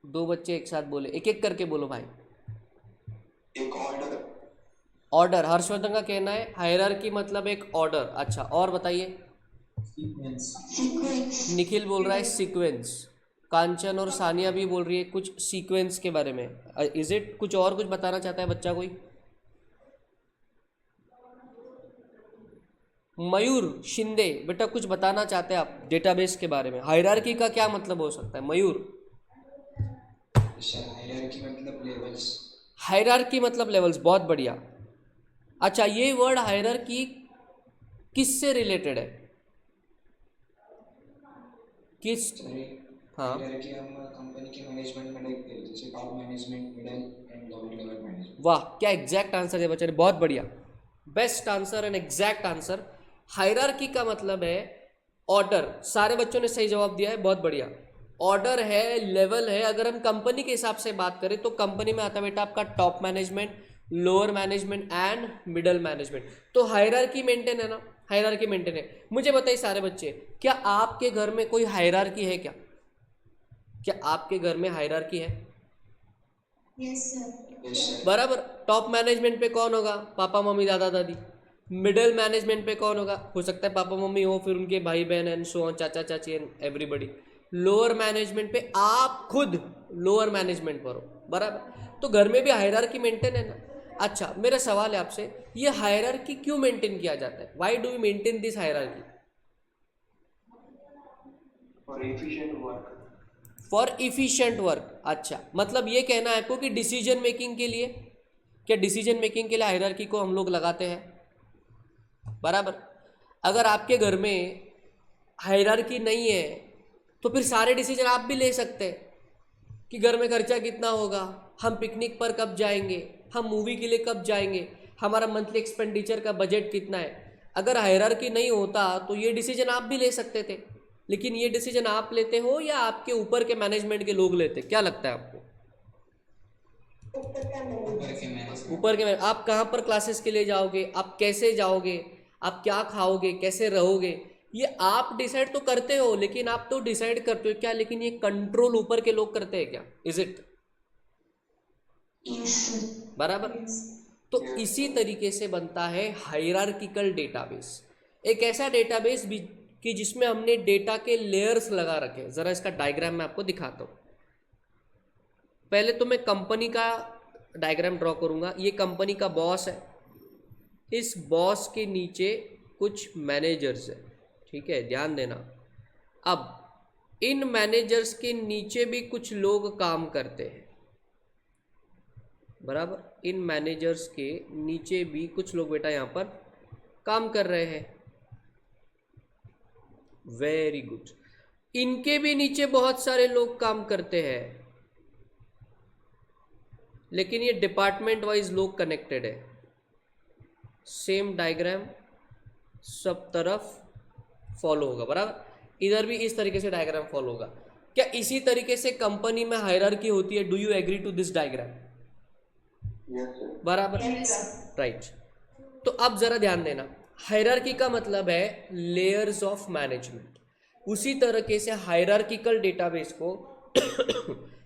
दो बच्चे एक साथ बोले, एक एक करके बोलो भाई। एक ऑर्डर, ऑर्डर, हर्षवर्धन का कहना है हायरार्की मतलब एक ऑर्डर। अच्छा, और बताइए। Sequence. निखिल बोल रहा है सीक्वेंस, कांचन और सानिया भी बोल रही है कुछ सीक्वेंस के बारे में। इज इट कुछ और कुछ बताना चाहता है बच्चा कोई? मयूर शिंदे, बेटा कुछ बताना चाहते हैं आप डेटाबेस के बारे में? हायरार्की का क्या मतलब हो सकता है मयूर? हायरार्की मतलब लेवल्स। हायरार्की मतलब लेवल्स, बहुत बढ़िया। अच्छा, ये वर्ड हायरार्की किससे रिलेटेड है? किस? सॉरी, हाँ, हायरार्की हम कंपनी के मैनेजमेंट में देखते हैं, जैसे top management, middle and lower level management. वाह क्या एग्जैक्ट आंसर है बच्चे ने, बहुत बढ़िया, best answer and exact answer. Hierarchy का मतलब है ऑर्डर, सारे बच्चों ने सही जवाब दिया है, बहुत बढ़िया। ऑर्डर है, लेवल है। अगर हम कंपनी के हिसाब से बात करें तो कंपनी में आता है बेटा आपका top management, lower management and middle management. तो हायरार्की मेंटेन है ना, हायरार्की मेंटेन है। मुझे बताइए सारे बच्चे, क्या आपके घर में कोई हायरार्की है क्या? क्या आपके घर में हायरार्की है? Yes sir. बराबर। टॉप मैनेजमेंट पे कौन होगा? पापा मम्मी दादा दादी। मिडिल मैनेजमेंट पे कौन होगा? हो सकता है पापा मम्मी हो, फिर उनके भाई बहन एंड सो ऑन, चाचा चाची एंड एवरीबॉडी। लोअर मैनेजमेंट पे आप खुद लोअर मैनेजमेंट पर हो, बराबर। तो घर में भी हायरार्की मेंटेन है ना। अच्छा, मेरा सवाल है आपसे, ये हायरार्की क्यों मेंटेन किया जाता है? Why do you maintain this hierarchy? For efficient work. For efficient work. अच्छा, मतलब ये कहना है आपको कि डिसीजन मेकिंग के लिए, क्या डिसीजन मेकिंग के लिए हायरार्की को हम लोग लगाते हैं, बराबर। अगर आपके घर में हायरार्की नहीं है तो फिर सारे डिसीजन आप भी ले सकते हैं कि घर में खर्चा कितना होगा, हम पिकनिक पर कब जाएंगे, हम मूवी के लिए कब जाएंगे, हमारा मंथली एक्सपेंडिचर का बजट कितना है। अगर हायरार्की नहीं होता तो ये डिसीजन आप भी ले सकते थे, लेकिन ये डिसीजन आप लेते हो या आपके ऊपर के मैनेजमेंट के लोग लेते, क्या लगता है आपको? ऊपर के आप कहाँ पर क्लासेस के लिए जाओगे, आप कैसे जाओगे, आप क्या खाओगे, कैसे रहोगे, ये आप डिसाइड तो करते हो, लेकिन आप तो डिसाइड करते हो क्या, लेकिन ये कंट्रोल ऊपर के लोग करते हैं क्या? Is it? बराबर। तो इसी तरीके से बनता है हायरार्किकल डेटाबेस, एक ऐसा डेटाबेस कि जिसमें हमने डेटा के लेयर्स लगा रखे। जरा इसका डायग्राम मैं आपको दिखाता हूँ। पहले तो मैं कंपनी का डायग्राम ड्रॉ करूंगा। ये कंपनी का बॉस है, इस बॉस के नीचे कुछ मैनेजर्स है, ठीक है, ध्यान देना। अब इन मैनेजर्स के नीचे भी कुछ लोग काम करते हैं, बराबर। इन मैनेजर्स के नीचे भी कुछ लोग बेटा यहाँ पर काम कर रहे हैं, वेरी गुड। इनके भी नीचे बहुत सारे लोग काम करते हैं, लेकिन ये डिपार्टमेंट वाइज लोग कनेक्टेड है। सेम डायग्राम सब तरफ फॉलो होगा, बराबर। इधर भी इस तरीके से डायग्राम फॉलो होगा। क्या इसी तरीके से कंपनी में हायरार्की होती है? Do you agree to this diagram? बराबर, राइट। तो अब जरा ध्यान देना, हायरार्की का मतलब है लेयर्स ऑफ मैनेजमेंट। उसी तरीके से हायरार्किकल डेटाबेस को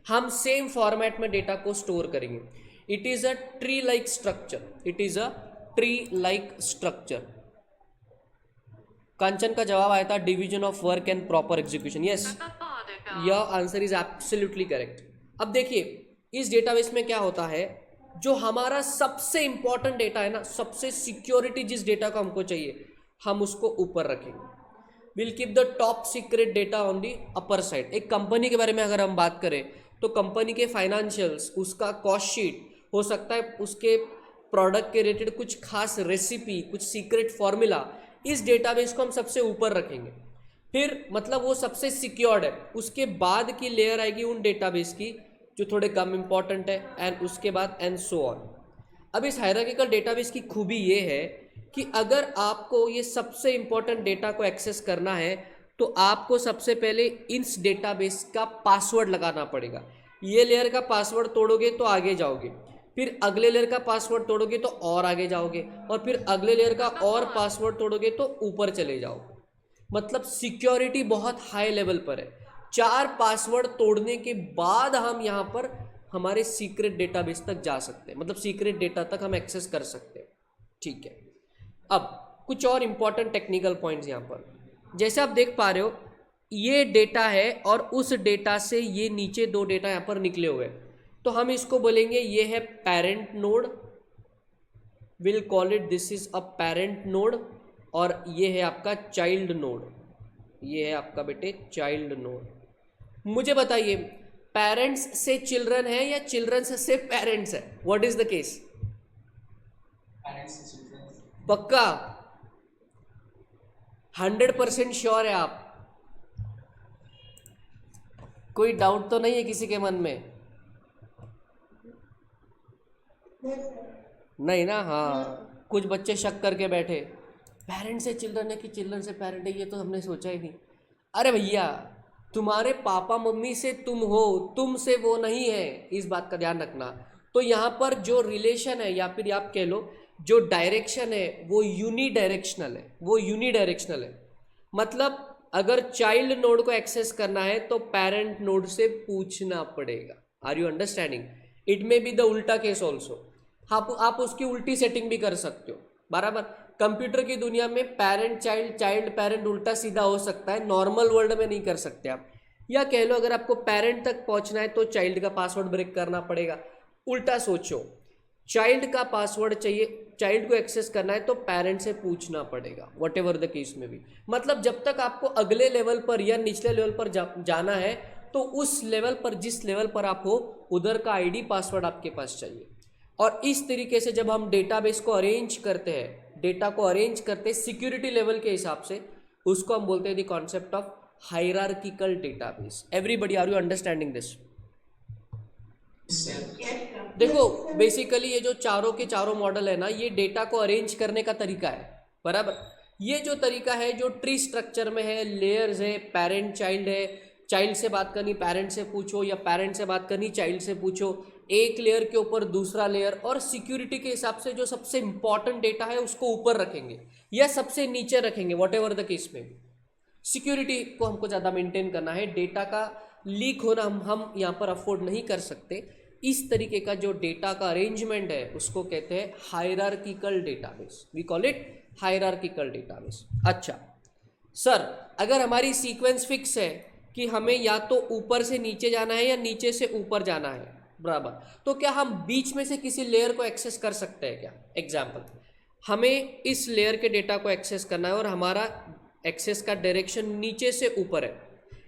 हम सेम फॉर्मेट में डेटा को स्टोर करेंगे। It is a tree like structure, it is a tree like structure. Kanchan का जवाब आया था division of work and proper execution. Yes, your answer is absolutely correct. अब देखिए इस डेटाबेस में क्या होता है, जो हमारा सबसे इंपॉर्टेंट डेटा है ना, सबसे सिक्योरिटी जिस डेटा को हमको चाहिए, हम उसको ऊपर रखेंगे। Will keep the top secret data on the upper side. एक कंपनी के बारे में अगर हम बात करें तो कंपनी के फाइनेंशियल्स, उसका कॉस्ट शीट, हो सकता है उसके प्रोडक्ट के रिलेटेड कुछ खास रेसिपी, कुछ सीक्रेट फॉर्मूला, इस डेटाबेस को हम सबसे ऊपर रखेंगे। फिर मतलब वो सबसे सिक्योर्ड है। उसके बाद की लेयर आएगी उन डेटाबेस की जो थोड़े कम इंपॉर्टेंट है, एंड उसके बाद एंड सो ऑन। अब इस हायरार्किकल डेटाबेस की खूबी ये है कि अगर आपको ये सबसे इंपॉर्टेंट डेटा को एक्सेस करना है तो आपको सबसे पहले इस डेटाबेस का पासवर्ड लगाना पड़ेगा। ये लेयर का पासवर्ड तोड़ोगे तो आगे जाओगे, फिर अगले लेयर का पासवर्ड तोड़ोगे तो और आगे जाओगे, और फिर अगले लेयर का और पासवर्ड तोड़ोगे तो ऊपर चले जाओगे। मतलब सिक्योरिटी बहुत हाई लेवल पर है। 4 पासवर्ड तोड़ने के बाद हम यहाँ पर हमारे सीक्रेट डेटाबेस तक जा सकते हैं, मतलब सीक्रेट डेटा तक हम एक्सेस कर सकते हैं। ठीक है, अब कुछ और इम्पॉर्टेंट टेक्निकल पॉइंट्स यहाँ पर, जैसे आप देख पा रहे हो ये डेटा है और उस डेटा से ये नीचे दो डेटा यहाँ पर निकले हुए हैं, तो हम इसको बोलेंगे ये है parent node, will call it this is a parent node, और ये है आपका चाइल्ड नोड, ये है आपका बेटे चाइल्ड नोड। मुझे बताइए पेरेंट्स से चिल्ड्रन है या चिल्ड्रन से पेरेंट्स है, what is the case? Parents से चिल्ड्रन। पक्का 100% श्योर है आप? कोई डाउट तो नहीं है किसी के मन में? नहीं ना? हाँ, कुछ बच्चे शक करके बैठे पेरेंट से चिल्ड्रन है कि चिल्ड्रन से पेरेंट है, ये तो हमने सोचा ही नहीं। अरे भैया तुम्हारे पापा मम्मी से तुम हो, तुम से वो नहीं है, इस बात का ध्यान रखना। तो यहाँ पर जो रिलेशन है या फिर आप कह लो जो डायरेक्शन है वो यूनिडायरेक्शनल है, वो यूनिडायरेक्शनल है। मतलब अगर चाइल्ड नोड को एक्सेस करना है तो पेरेंट नोड से पूछना पड़ेगा। Are you understanding? It may be the उल्टा केस ऑल्सो, आप उसकी उल्टी सेटिंग भी कर सकते हो, बराबर। कंप्यूटर की दुनिया में पेरेंट चाइल्ड, चाइल्ड पेरेंट उल्टा सीधा हो सकता है, नॉर्मल वर्ल्ड में नहीं कर सकते आप। या कह लो अगर आपको पेरेंट तक पहुंचना है तो चाइल्ड का पासवर्ड ब्रेक करना पड़ेगा। उल्टा सोचो, चाइल्ड का पासवर्ड चाहिए, चाइल्ड को एक्सेस करना है तो पेरेंट से पूछना पड़ेगा, वट एवर द केस में भी। मतलब जब तक आपको अगले लेवल पर या निचले लेवल पर जाना है तो उस लेवल पर, जिस लेवल पर आप हो उधर का आईडी पासवर्ड आपके पास चाहिए। और इस तरीके से जब हम डेटाबेस को अरेंज करते हैं, डेटा को अरेंज करते हैं सिक्योरिटी लेवल के हिसाब से, उसको हम बोलते हैं the concept of hierarchical database. Everybody are you understanding this? देखो बेसिकली ये जो चारों के चारों मॉडल है ना, ये डेटा को अरेंज करने का तरीका है, बराबर। ये जो तरीका है जो ट्री स्ट्रक्चर में है, लेयर्स है, पेरेंट चाइल्ड है, चाइल्ड से बात करनी पेरेंट से पूछो या पेरेंट से बात करनी चाइल्ड से पूछो, एक लेयर के ऊपर दूसरा लेयर, और सिक्योरिटी के हिसाब से जो सबसे इंपॉर्टेंट डेटा है उसको ऊपर रखेंगे या सबसे नीचे रखेंगे, वॉट एवर द केस में। सिक्योरिटी को हमको ज़्यादा मेंटेन करना है, डेटा का लीक होना हम यहाँ पर अफोर्ड नहीं कर सकते। इस तरीके का जो डेटा का अरेंजमेंट है उसको कहते हैं hierarchical database, we call it hierarchical database. अच्छा सर, अगर हमारी सीक्वेंस फिक्स है कि हमें या तो ऊपर से नीचे जाना है या नीचे से ऊपर जाना है, बराबर, तो क्या हम बीच में से किसी लेयर को एक्सेस कर सकते हैं क्या? एग्जाम्पल, हमें इस लेयर के डेटा को एक्सेस करना है और हमारा एक्सेस का डायरेक्शन नीचे से ऊपर है,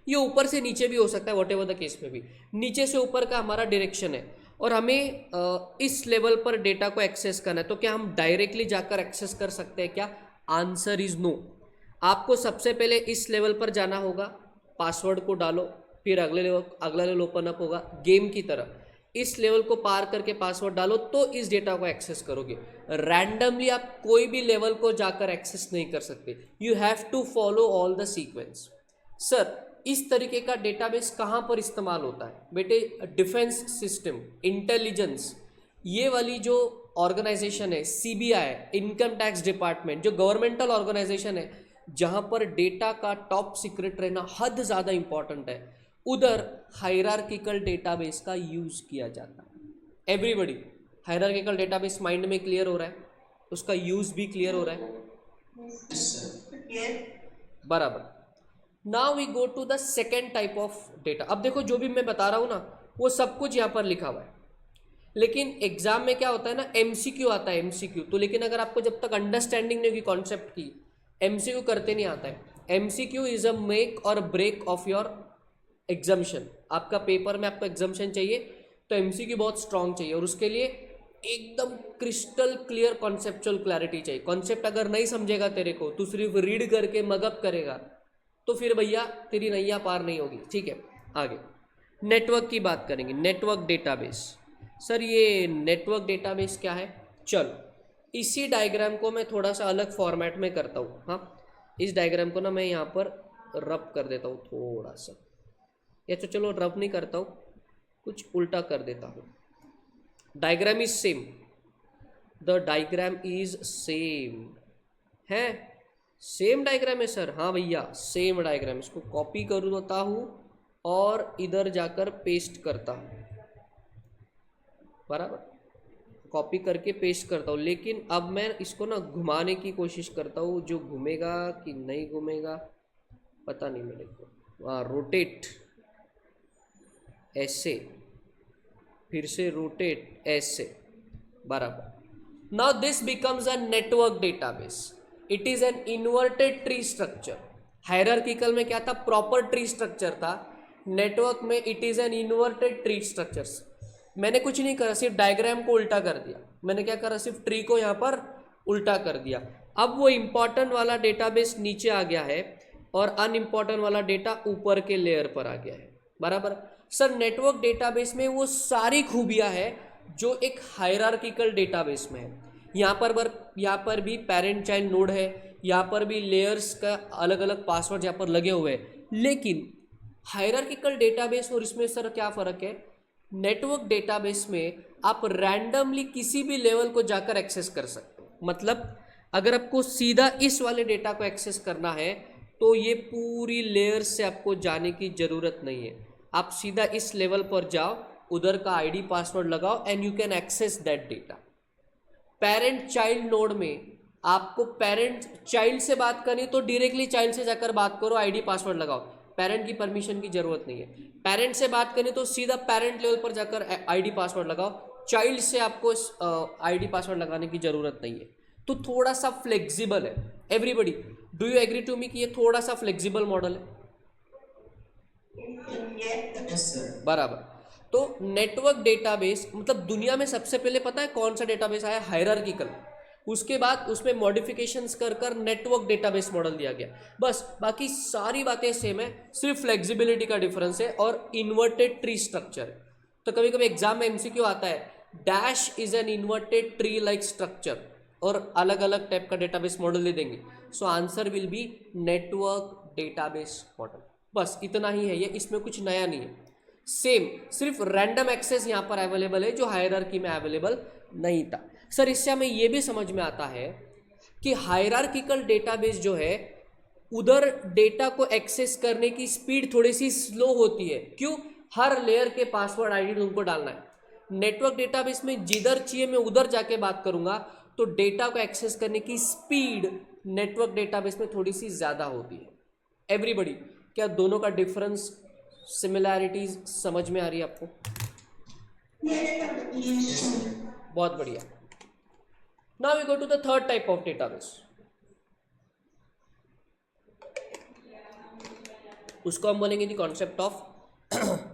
ये ऊपर से नीचे भी हो सकता है, वॉट एवर द केस में भी, नीचे से ऊपर का हमारा डायरेक्शन है और हमें इस लेवल पर डेटा को एक्सेस करना है, तो क्या हम डायरेक्टली जाकर एक्सेस कर सकते हैं क्या? Answer is no. आपको सबसे पहले इस लेवल पर जाना होगा, पासवर्ड को डालो, फिर अगला लेवल ओपन अप होगा गेम की तरह, इस लेवल को पार करके पासवर्ड डालो तो इस डेटा को एक्सेस करोगे। रैंडमली आप कोई भी लेवल को जाकर एक्सेस नहीं कर सकते, you have to follow all the sequence. Sir इस तरीके का डेटाबेस कहाँ पर इस्तेमाल होता है? बेटे डिफेंस सिस्टम, इंटेलिजेंस, ये वाली जो ऑर्गेनाइजेशन है, सीबीआई, इनकम टैक्स डिपार्टमेंट, जो गवर्नमेंटल ऑर्गेनाइजेशन है जहाँ पर डेटा का टॉप सीक्रेट रहना हद ज़्यादा इंपॉर्टेंट है, उधर हायरार्किकल डेटाबेस का यूज़ किया जाता है। एवरीबॉडी हायरार्किकल डेटाबेस माइंड में क्लियर हो रहा है, उसका यूज़ भी क्लियर हो रहा है, बराबर। Now we go to the second type of data. अब देखो जो भी मैं बता रहा हूँ ना वो सब कुछ यहाँ पर लिखा हुआ है, लेकिन एग्जाम में क्या होता है ना, एमसीक्यू आता है, एमसीक्यू तो, लेकिन अगर आपको जब तक अंडरस्टैंडिंग नहीं होगी कॉन्सेप्ट की, एमसीक्यू करते नहीं आता है। एमसीक्यू इज अ मेक और ब्रेक ऑफ योर एग्जाम्शन। आपका पेपर में आपको एग्जाम्शन चाहिए तो एमसीक्यू बहुत स्ट्रांग चाहिए, और उसके लिए एकदम क्रिस्टल क्लियर कॉन्सेप्चुअल क्लैरिटी चाहिए। कॉन्सेप्ट अगर नहीं समझेगा तेरे को, तू सिर्फ रीड करके मगअप करेगा तो फिर भैया तेरी नैया पार नहीं होगी। ठीक है, आगे नेटवर्क की बात करेंगे, नेटवर्क डेटाबेस। सर ये नेटवर्क डेटाबेस क्या है? चलो इसी डायग्राम को मैं थोड़ा सा अलग फॉर्मेट में करता हूँ। हाँ, इस डायग्राम को ना मैं यहाँ पर रब कर देता हूँ थोड़ा सा, या तो चलो रब नहीं करता हूँ, कुछ उल्टा कर देता हूँ। Diagram is same, the diagram is same है, सेम डायग्राम है सर। हाँ भैया सेम डायग्राम, इसको कॉपी करता हूँ और इधर जाकर पेस्ट करता हूँ, बराबर। कॉपी करके पेस्ट करता हूँ, लेकिन अब मैं इसको ना घुमाने की कोशिश करता हूँ, जो घूमेगा कि नहीं घूमेगा पता नहीं मेरे को। रोटेट, ऐसे, फिर से रोटेट, ऐसे, बराबर। Now this becomes a network database. It is an inverted tree structure. Hierarchical में क्या था, प्रॉपर ट्री स्ट्रक्चर था। नेटवर्क में it is an inverted tree structures. मैंने कुछ नहीं करा, सिर्फ डायग्राम को उल्टा कर दिया। मैंने क्या करा, सिर्फ ट्री को यहाँ पर उल्टा कर दिया। अब वो इंपॉर्टेंट वाला डेटाबेस नीचे आ गया है और अनइम्पॉर्टेंट वाला डेटा ऊपर के लेयर पर आ गया है, बराबर। सर नेटवर्क डेटाबेस में वो सारी खूबियां है जो एक हायरार्किकल डेटाबेस में है। यहाँ पर भी पेरेंट चाइल्ड नोड है, यहाँ पर भी लेयर्स का अलग अलग पासवर्ड यहाँ पर लगे हुए हैं। लेकिन हायरार्किकल डेटाबेस और इसमें सर क्या फ़र्क है, नेटवर्क डेटाबेस में आप रैंडमली किसी भी लेवल को जाकर एक्सेस कर सकते हो। मतलब अगर आपको सीधा इस वाले डेटा को एक्सेस करना है तो ये पूरी लेयर से आपको जाने की ज़रूरत नहीं है। आप सीधा इस लेवल पर जाओ, उधर का आईडी पासवर्ड लगाओ and you can access that data. Parent child node में आपको पेरेंट चाइल्ड से बात करनी तो डायरेक्टली चाइल्ड से जाकर बात करो, आईडी पासवर्ड लगाओ, पेरेंट की परमिशन की जरूरत नहीं है। पेरेंट से बात करनी तो सीधा पेरेंट लेवल पर जाकर आईडी पासवर्ड लगाओ, चाइल्ड से आपको आईडी पासवर्ड लगाने की जरूरत नहीं है। तो थोड़ा सा फ्लेक्सिबल है। Everybody do you agree to me कि ये थोड़ा सा फ्लेक्सिबल मॉडल है? बराबर। तो नेटवर्क डेटाबेस मतलब दुनिया में सबसे पहले पता है कौन सा डेटाबेस आया, हायरार्किकल। उसके बाद उसमें मॉडिफिकेशंस कर कर नेटवर्क डेटाबेस मॉडल दिया गया। बस बाकी सारी बातें सेम है, सिर्फ फ्लेक्सिबिलिटी का डिफरेंस है और इन्वर्टेड ट्री स्ट्रक्चर। तो कभी कभी एग्जाम में एमसीक्यू आता है, dash is an inverted tree like structure, और अलग अलग टाइप का डेटाबेस मॉडल दे देंगे। So answer will be network database model. बस इतना ही है ये, इसमें कुछ नया नहीं है। सेम, सिर्फ रैंडम एक्सेस यहाँ पर अवेलेबल है जो हायरार्की में अवेलेबल नहीं था। सर इससे हमें ये भी समझ में आता है कि हायरार्किकल डेटाबेस जो है उधर डेटा को एक्सेस करने की स्पीड थोड़ी सी स्लो होती है। क्यों? हर लेयर के पासवर्ड आईडी उनको डालना है। नेटवर्क डेटाबेस में जिधर चाहिए मैं उधर जाके बात करूंगा तो डेटा को एक्सेस करने की स्पीड नेटवर्क डेटाबेस में थोड़ी सी ज़्यादा होती है। एवरीबडी, क्या दोनों का डिफरेंस, सिमिलैरिटीज समझ में आ रही है आपको? बहुत बढ़िया। Now we go to the third type of database. उसको हम बोलेंगे the concept of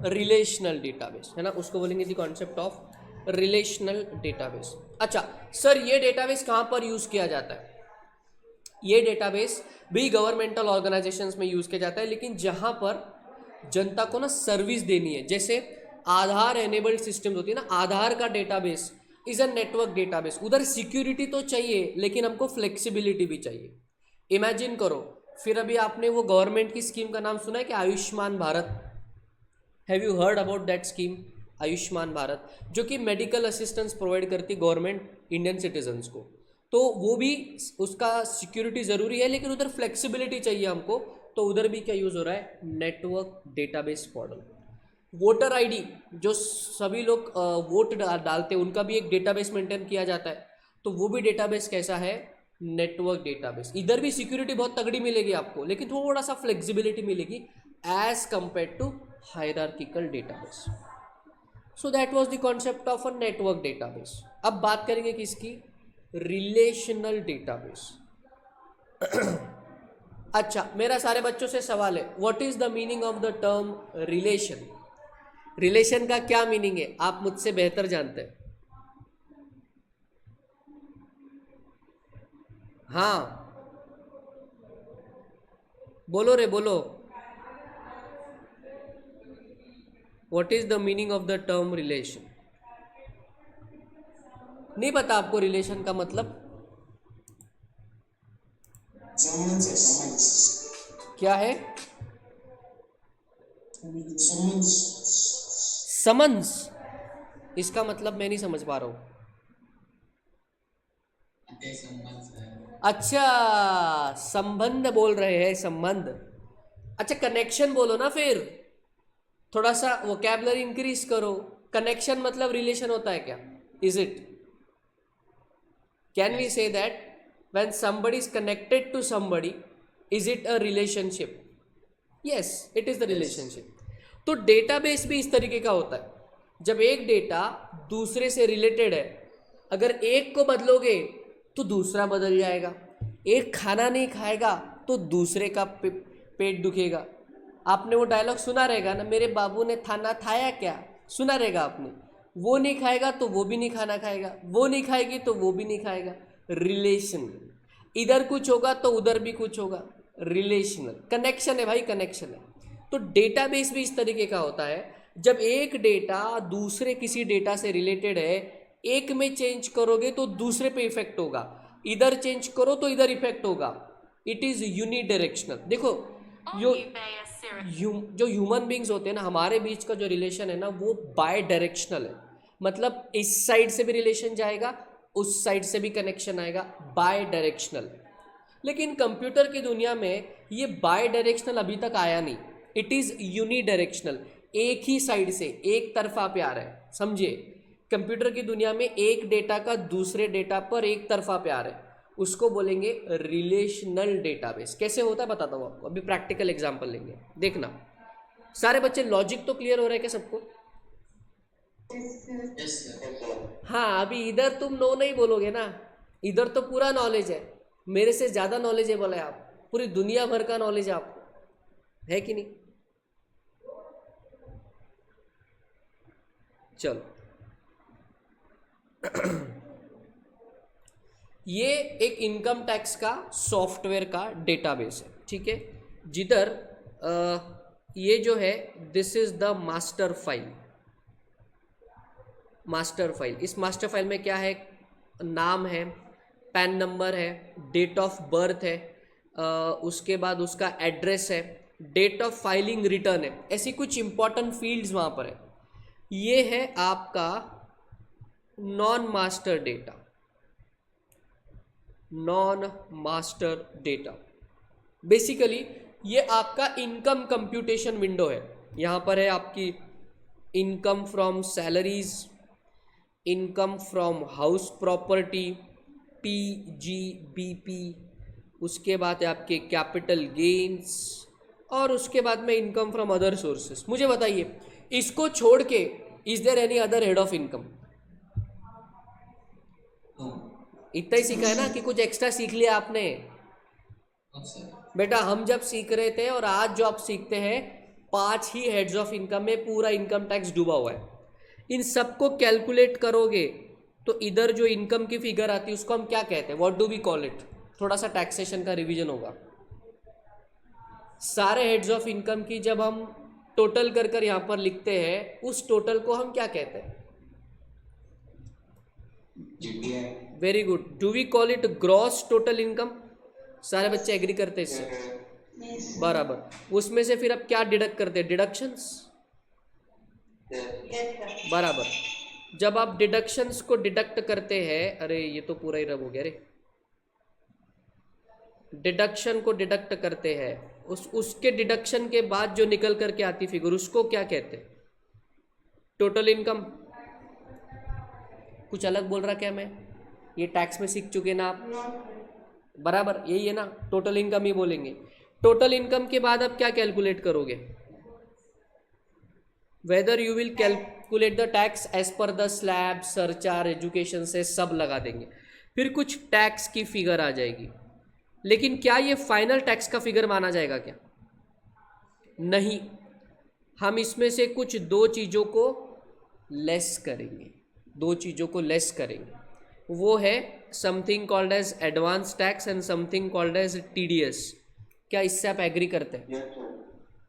relational database, है ना। उसको बोलेंगे the concept of relational database. अच्छा सर, ये डेटाबेस कहाँ पर यूज किया जाता है? ये डेटाबेस भी गवर्नमेंटल ऑर्गेनाइजेशंस में यूज किया जाता है, लेकिन जहाँ पर जनता को ना सर्विस देनी है, जैसे आधार एनेबल्ड सिस्टम्स होती है ना, आधार का database is a network database. उधर सिक्योरिटी तो चाहिए लेकिन हमको फ्लेक्सिबिलिटी भी चाहिए। इमेजिन करो, फिर अभी आपने वो गवर्नमेंट की स्कीम का नाम सुना है कि Ayushman Bharat? Have you heard about that scheme, Ayushman Bharat, जो कि मेडिकल असिस्टेंस प्रोवाइड करती गवर्नमेंट इंडियन सिटीजन्स को। तो वो भी, उसका सिक्योरिटी ज़रूरी है लेकिन उधर फ्लेक्सिबिलिटी चाहिए हमको, तो उधर भी क्या यूज़ हो रहा है? Network database model. Voter ID, जो सभी लोग वोट डालते हैं, उनका भी एक डेटाबेस मेंटेन किया जाता है, तो वो भी डेटाबेस कैसा है? Network database. इधर भी सिक्योरिटी बहुत तगड़ी मिलेगी आपको, लेकिन थोड़ा सा फ्लेक्सिबिलिटी मिलेगी as compare to hierarchical database. So that was the concept of a network database. अब बात करेंगे किसकी? Relational database. अच्छा, मेरा सारे बच्चों से सवाल है, what is the meaning of the term relation? Relation का क्या मीनिंग है? आप मुझसे बेहतर जानते हैं। हाँ बोलो रे बोलो, what is the meaning of the term relation? नहीं पता आपको रिलेशन का मतलब क्या है? समन्स। इसका मतलब मैं नहीं समझ पा रहा हूं। अच्छा, संबंध बोल रहे हैं, संबंध। अच्छा, कनेक्शन बोलो ना फिर, थोड़ा सा वोकैबुलरी इंक्रीज करो। कनेक्शन मतलब रिलेशन होता है क्या? Is it? Can we say that when somebody is connected to somebody, is it a relationship? Yes, it is the relationship. तो डेटाबेस भी इस तरीके का होता है. जब एक डेटा दूसरे से रिलेटेड है, अगर एक को बदलोगे तो दूसरा बदल जाएगा. एक खाना नहीं खाएगा तो दूसरे का पेट दुखेगा. आपने वो डायलॉग सुना रहेगा ना, मेरे बाबू ने खाना खाया क्या, सुना रहेगा आपने. वो नहीं खाएगा तो वो भी नहीं खाना खाएगा, वो नहीं खाएगी तो वो भी नहीं खाएगा. रिलेशन, इधर कुछ होगा तो उधर भी कुछ होगा. रिलेशनल कनेक्शन है भाई, कनेक्शन है. तो डेटाबेस भी इस तरीके का होता है. जब एक डेटा दूसरे किसी डेटा से रिलेटेड है, एक में चेंज करोगे तो दूसरे पे इफेक्ट होगा, इधर चेंज करो तो इधर इफेक्ट होगा. It is unidirectional. देखो जो ह्यूमन बींग्स होते हैं ना, हमारे बीच का जो रिलेशन है ना, वो बाय डायरेक्शनल है. मतलब इस साइड से भी रिलेशन जाएगा, उस साइड से भी कनेक्शन आएगा, बाय डायरेक्शनल. लेकिन कंप्यूटर की दुनिया में ये बाय डायरेक्शनल अभी तक आया नहीं. It is unidirectional. एक ही साइड से, एक तरफा प्यार है. समझिए, कंप्यूटर की दुनिया में एक डेटा का दूसरे डेटा पर एक तरफा प्यार है. उसको बोलेंगे रिलेशनल डेटाबेस. कैसे होता है बताता हूँ आपको. अभी प्रैक्टिकल एग्जांपल लेंगे, देखना. सारे बच्चे लॉजिक तो क्लियर हो रहा है क्या सबको? हाँ, अभी इधर तुम नो नहीं बोलोगे ना, इधर तो पूरा नॉलेज है. मेरे से ज़्यादा नॉलेजेबल है आप, पूरी दुनिया भर का नॉलेज है आपको, है कि नहीं? चलो ये एक इनकम टैक्स का सॉफ्टवेयर का डेटाबेस है, ठीक है. जिधर ये जो है, this is the master file. Master file, इस मास्टर फाइल में क्या है? नाम है, पैन नंबर है, डेट ऑफ बर्थ है, उसके बाद उसका एड्रेस है, डेट ऑफ फाइलिंग रिटर्न है. ऐसी कुछ इंपॉर्टेंट फील्ड्स वहाँ पर है. ये है आपका non master data. Non master data basically ये आपका इनकम कंप्यूटेशन विंडो है. यहाँ पर है आपकी income from salaries, income from house property, PGBP, उसके बाद है आपके कैपिटल गेन्स, और उसके बाद में इनकम फ्रॉम अदर सोर्सेस. मुझे बताइए, इसको छोड़ के is there any other head of income? इतना ही सीखा है ना, कि कुछ एक्स्ट्रा सीख लिया आपने? बेटा हम जब सीख रहे थे और आज जो आप सीखते हैं, 5 ही हेड्स ऑफ इनकम में पूरा इनकम टैक्स डूबा हुआ है. इन सबको कैलकुलेट करोगे तो इधर जो इनकम की फिगर आती है उसको हम क्या कहते हैं? What do we call it? थोड़ा सा टैक्सेशन का रिवीजन होगा. सारे हेड्स ऑफ इनकम की जब हम टोटल कर कर यहाँ पर लिखते हैं, उस टोटल को हम क्या कहते हैं? Very good. Do we call it gross total income? सारे बच्चे एग्री करते हैं इससे? बराबर. उसमें से फिर अब क्या डिडक्ट करते हैं? डिडक्शंस. बराबर. जब आप डिडक्शंस को डिडक्ट करते हैं, अरे ये तो पूरा ही रब हो गया रे. डिडक्शन को डिडक्ट करते हैं, उसके डिडक्शन के बाद जो निकल करके आती फिगर, उसको क्या कहते हैं? Total income. कुछ अलग बोल रहा क्या मैं? ये टैक्स में सीख चुके ना आप? बराबर, यही है ना, टोटल इनकम ही बोलेंगे. टोटल इनकम के बाद आप क्या कैलकुलेट करोगे? Whether you will calculate the tax as per the slab, surcharge, education से सब लगा देंगे. फिर कुछ टैक्स की फिगर आ जाएगी. लेकिन क्या ये फाइनल टैक्स का फिगर माना जाएगा क्या? नहीं. हम इसमें से कुछ दो चीज़ों को लेस करेंगे. दो चीज़ों को लेस करेंगे. वो है something called as advance tax and something called as TDS. क्या इससे आप एग्री करते हैं?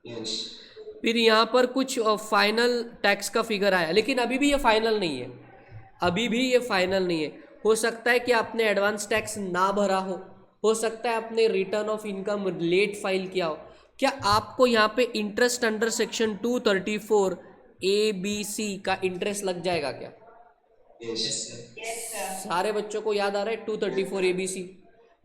Yes. फिर यहाँ पर कुछ फाइनल टैक्स का फिगर आया, लेकिन अभी भी ये फाइनल नहीं है. अभी भी ये फाइनल नहीं है. हो सकता है कि आपने एडवांस टैक्स ना भरा हो सकता है आपने return of income late file किया हो. क्या आपको यहाँ पे इंटरेस्ट अंडर सेक्शन 234 ABC का इंटरेस्ट लग जाएगा क्या? Yes. सारे बच्चों को याद आ रहा है 234 ABC,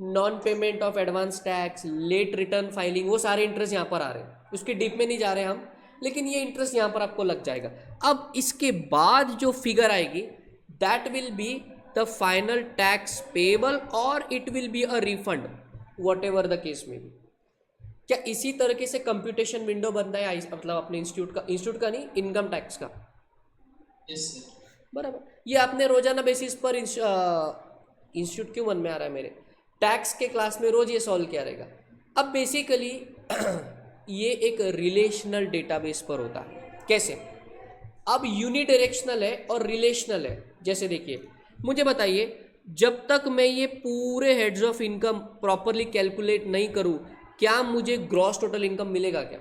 non payment of advance tax, late return filing, वो सारे इंटरेस्ट यहाँ पर आ रहे हैं. उसके डीप में नहीं जा रहे हम, लेकिन ये इंटरेस्ट यहाँ पर आपको लग जाएगा. अब इसके बाद जो फिगर आएगी that will be the final tax payable और it will be a refund, whatever the case में भी। क्या इसी तरीके से कंप्यूटेशन विंडो बनता है मतलब अपने इंस्टीट्यूट का नहीं, इनकम टैक्स का? Yes sir. बराबर। ये आपने रोजाना बेसिस पर इंस्टीट्यूट क्यों मन में आ रहा है मेरे, टैक्स के क्लास में रोज ये सॉल्व किया रहेगा। अब बेसिकली ये एक रिलेशनल डेटाबेस पर होता है। कैसे? अब यूनिडायरेक्शनल है और रिलेशनल है। जैसे देखिए, मुझे बताइए, जब तक मैं ये पूरे heads of income properly calculate नहीं करूं, क्या मुझे ग्रॉस टोटल इनकम मिलेगा क्या?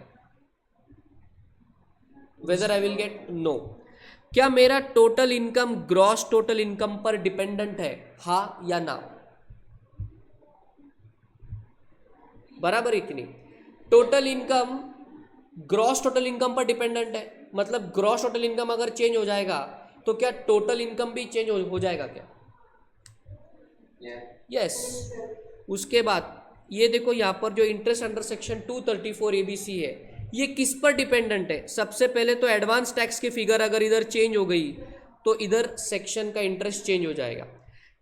Whether I will get? No. क्या मेरा total income gross total income पर डिपेंडेंट है, हाँ या ना? बराबर है कि नहीं? Total income gross total income पर डिपेंडेंट है, मतलब ग्रॉस टोटल इनकम अगर चेंज हो जाएगा तो क्या टोटल इनकम भी चेंज हो जाएगा क्या? यस। उसके बाद ये देखो, यहां पर जो इंटरेस्ट अंडर सेक्शन 234 एबीसी है, ये किस पर डिपेंडेंट है? सबसे पहले तो एडवांस टैक्स की फिगर अगर इधर चेंज हो गई तो इधर सेक्शन का इंटरेस्ट चेंज हो जाएगा।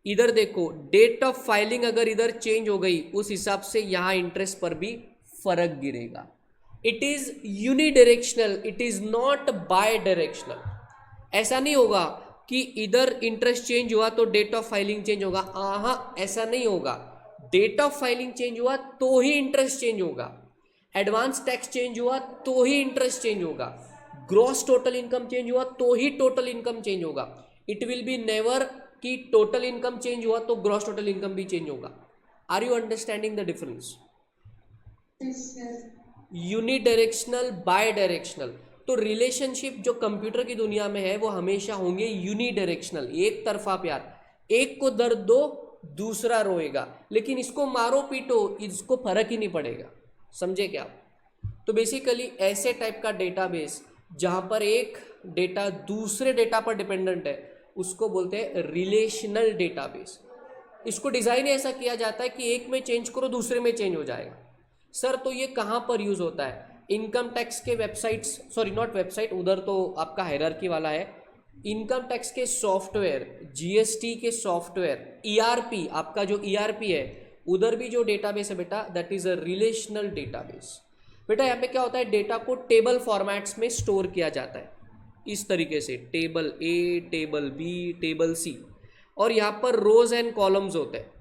इधर देखो, डेट ऑफ फाइलिंग अगर इधर चेंज हो गई, उस हिसाब से यहां इंटरेस्ट पर भी फर्क गिरेगा। It is unidirectional, it is not bidirectional. ऐसा नहीं होगा कि इधर इंटरेस्ट चेंज हुआ तो डेट ऑफ फाइलिंग चेंज होगा, हाँ, ऐसा नहीं होगा। डेट ऑफ फाइलिंग चेंज हुआ तो ही इंटरेस्ट चेंज होगा, एडवांस टैक्स चेंज हुआ तो ही इंटरेस्ट चेंज होगा, ग्रॉस टोटल इनकम चेंज हुआ तो ही टोटल इनकम चेंज होगा। इट विल बी नेवर कि टोटल इनकम चेंज हुआ तो ग्रॉस टोटल इनकम भी चेंज होगा। Are you understanding the difference? Unidirectional, bidirectional. तो रिलेशनशिप जो कंप्यूटर की दुनिया में है वो हमेशा होंगे यूनिडायरेक्शनल, एक तरफा प्यार। एक को दर्द दो, दूसरा रोएगा, लेकिन इसको मारो पीटो, इसको फर्क ही नहीं पड़ेगा। समझे क्या? तो बेसिकली ऐसे टाइप का डेटाबेस जहां पर एक डेटा दूसरे डेटा पर डिपेंडेंट है, उसको बोलते हैं रिलेशनल डेटाबेस। इसको डिज़ाइन ऐसा किया जाता है कि एक में चेंज करो दूसरे में चेंज हो जाएगा। सर तो ये कहाँ पर यूज़ होता है? इनकम टैक्स के वेबसाइट्स, सॉरी नॉट वेबसाइट, उधर तो आपका हायरार्की वाला है। इनकम टैक्स के सॉफ्टवेयर, जीएसटी के सॉफ्टवेयर, ईआरपी, आपका जो ईआरपी है, उधर भी जो डेटाबेस है बेटा, that is a relational database. बेटा यहाँ पे क्या होता है, डेटा को टेबल फॉर्मेट्स में स्टोर किया जाता है इस तरीके से, टेबल ए, टेबल बी, टेबल सी, और यहाँ पर रोज एंड कॉलम्स होते हैं।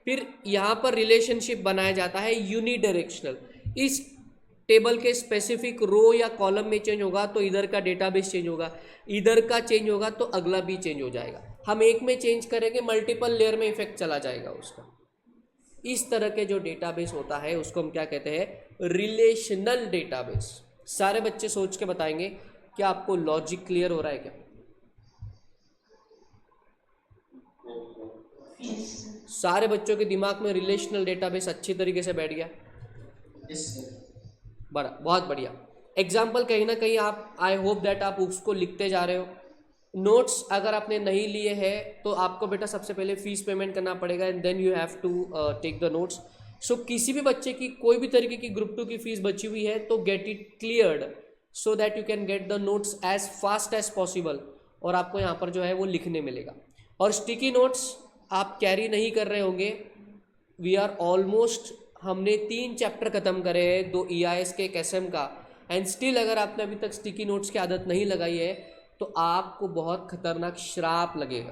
फिर यहाँ पर रिलेशनशिप बनाया जाता है यूनिडायरेक्शनल। इस टेबल के स्पेसिफिक रो या कॉलम में चेंज होगा तो इधर का डेटाबेस चेंज होगा, इधर का चेंज होगा तो अगला भी चेंज हो जाएगा। हम एक में चेंज करेंगे, मल्टीपल लेयर में इफेक्ट चला जाएगा उसका। इस तरह के जो डेटाबेस होता है उसको हम क्या कहते हैं? Relational database. सारे बच्चे सोच के बताएंगे, क्या आपको लॉजिक क्लियर हो रहा है क्या? सारे बच्चों के दिमाग में रिलेशनल डेटाबेस अच्छी तरीके से बैठ गया? बड़ा बहुत बढ़िया। एग्जाम्पल कहीं ना कहीं आप, आई होप दैट आप उसको लिखते जा रहे हो। नोट्स अगर आपने नहीं लिए हैं तो आपको बेटा सबसे पहले फीस पेमेंट करना पड़ेगा and then you have to take the notes. So किसी भी बच्चे की कोई भी तरीके की ग्रुप 2 की फीस बची हुई है तो get it cleared so that you can get the notes as fast as possible, और आपको यहाँ पर जो है वो लिखने मिलेगा। और स्टिकी नोट्स आप कैरी नहीं कर रहे होंगे, वी आर ऑलमोस्ट, हमने 3 चैप्टर खत्म करे हैं, 2 EIS के, एक SM का, एंड स्टिल अगर आपने अभी तक स्टिकी नोट्स की आदत नहीं लगाई है तो आपको बहुत खतरनाक श्राप लगेगा,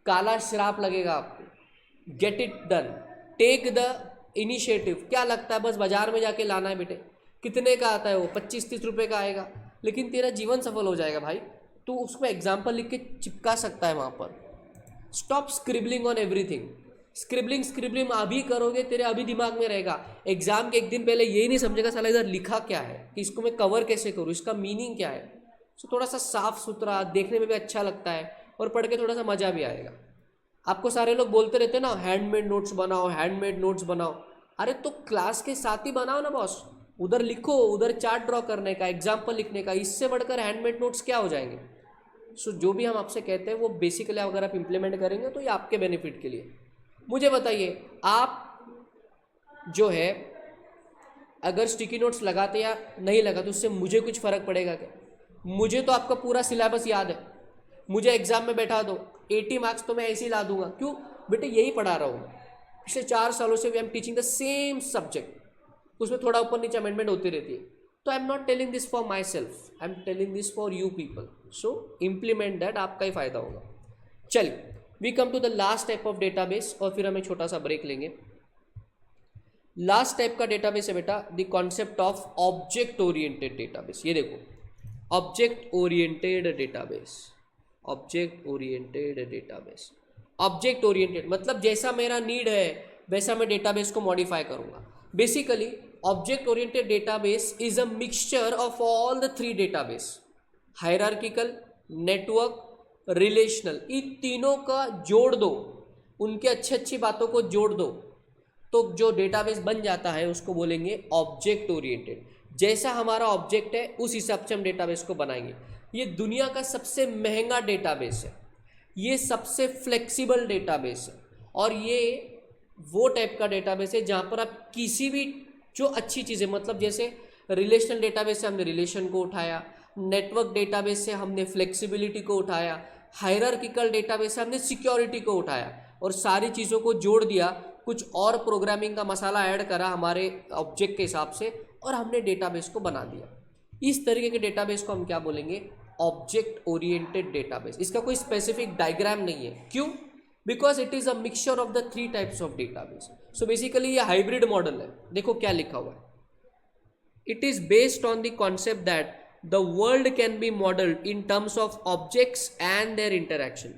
काला श्राप लगेगा आपको। Get it done, take the initiative. क्या लगता है बस बाजार में जाके लाना है बेटे? कितने का आता है वो? 25-30 रुपये का आएगा, लेकिन तेरा जीवन सफल हो जाएगा भाई। तू उसको एग्जाम्पल लिख के चिपका सकता है वहाँ पर। Stop scribbling on everything. Scribbling अभी करोगे, तेरे अभी दिमाग में रहेगा। एग्जाम के एक दिन पहले यही नहीं समझेगा साला इधर लिखा क्या है, कि इसको मैं कवर कैसे करूँ, इसका मीनिंग क्या है। सो थोड़ा सा साफ सुथरा, देखने में भी अच्छा लगता है और पढ़ के थोड़ा सा मज़ा भी आएगा। आपको सारे लोग बोलते रहते हैं ना, हैंडमेड नोट्स बनाओ, हैंडमेड नोट्स बनाओ। अरे तो क्लास के साथ ही बनाओ ना बॉस, उधर लिखो, उधर चार्ट ड्रॉ करने का, एग्जाम्पल लिखने का, इससे बढ़कर हैंडमेड नोट्स क्या हो जाएंगे। सो जो भी हम आपसे कहते हैं वो बेसिकली अगर आप इम्प्लीमेंट करेंगे तो ये आपके बेनिफिट के लिए। मुझे बताइए, आप जो है अगर स्टिकी नोट्स लगाते या नहीं लगाते उससे मुझे कुछ फ़र्क पड़ेगा क्या? मुझे तो आपका पूरा सिलेबस याद है, मुझे एग्ज़ाम में बैठा दो, 80 मार्क्स तो मैं ऐसे ही ला दूंगा। क्यों बेटे, यही पढ़ा रहा हूँ पिछले 4 सालों से, we am teaching the same subject, उसमें थोड़ा ऊपर नीचे अमेंडमेंट होती रहती है। तो I am not telling this for myself, I am telling this for you people, so implement that, आपका ही फायदा होगा। चलिए we come to the last type of database और फिर हम एक छोटा सा ब्रेक लेंगे। लास्ट टाइप का डेटाबेस है बेटा the concept of object oriented database. ये देखो, object oriented database, object oriented database. Object oriented मतलब जैसा मेरा नीड है वैसा मैं डेटाबेस को मॉडिफाई करूंगा। Basically object oriented database is a mixture of all the 3 database, hierarchical, network, relational. इन तीनों का जोड़ दो, उनके अच्छी बातों को जोड़ दो, तो जो डेटाबेस बन जाता है उसको बोलेंगे ऑब्जेक्ट ओरिएंटेड। जैसा हमारा ऑब्जेक्ट है उस हिसाब से हम डेटाबेस को बनाएंगे। ये दुनिया का सबसे महंगा डेटाबेस है, ये सबसे फ्लेक्सिबल डेटाबेस है, और ये वो टाइप का डेटाबेस है जहाँ पर आप किसी भी जो अच्छी चीज़ें, मतलब जैसे रिलेशनल डेटाबेस से हमने रिलेशन को उठाया, नेटवर्क डेटाबेस से हमने फ्लेक्सिबिलिटी को उठाया, हायरार्किकल डेटाबेस से हमने सिक्योरिटी को उठाया, और सारी चीज़ों को जोड़ दिया, कुछ और प्रोग्रामिंग का मसाला ऐड करा हमारे ऑब्जेक्ट के हिसाब से, और हमने डेटाबेस को बना दिया। इस तरीके के डेटाबेस को हम क्या बोलेंगे? Object oriented database. इसका कोई स्पेसिफिक डायग्राम नहीं है, क्यों? Because it is a mixture of the 3 types of database. So basically ये हाइब्रिड मॉडल है। देखो क्या लिखा हुआ है, it is based on the concept that the world can be modeled in terms of objects and their interaction.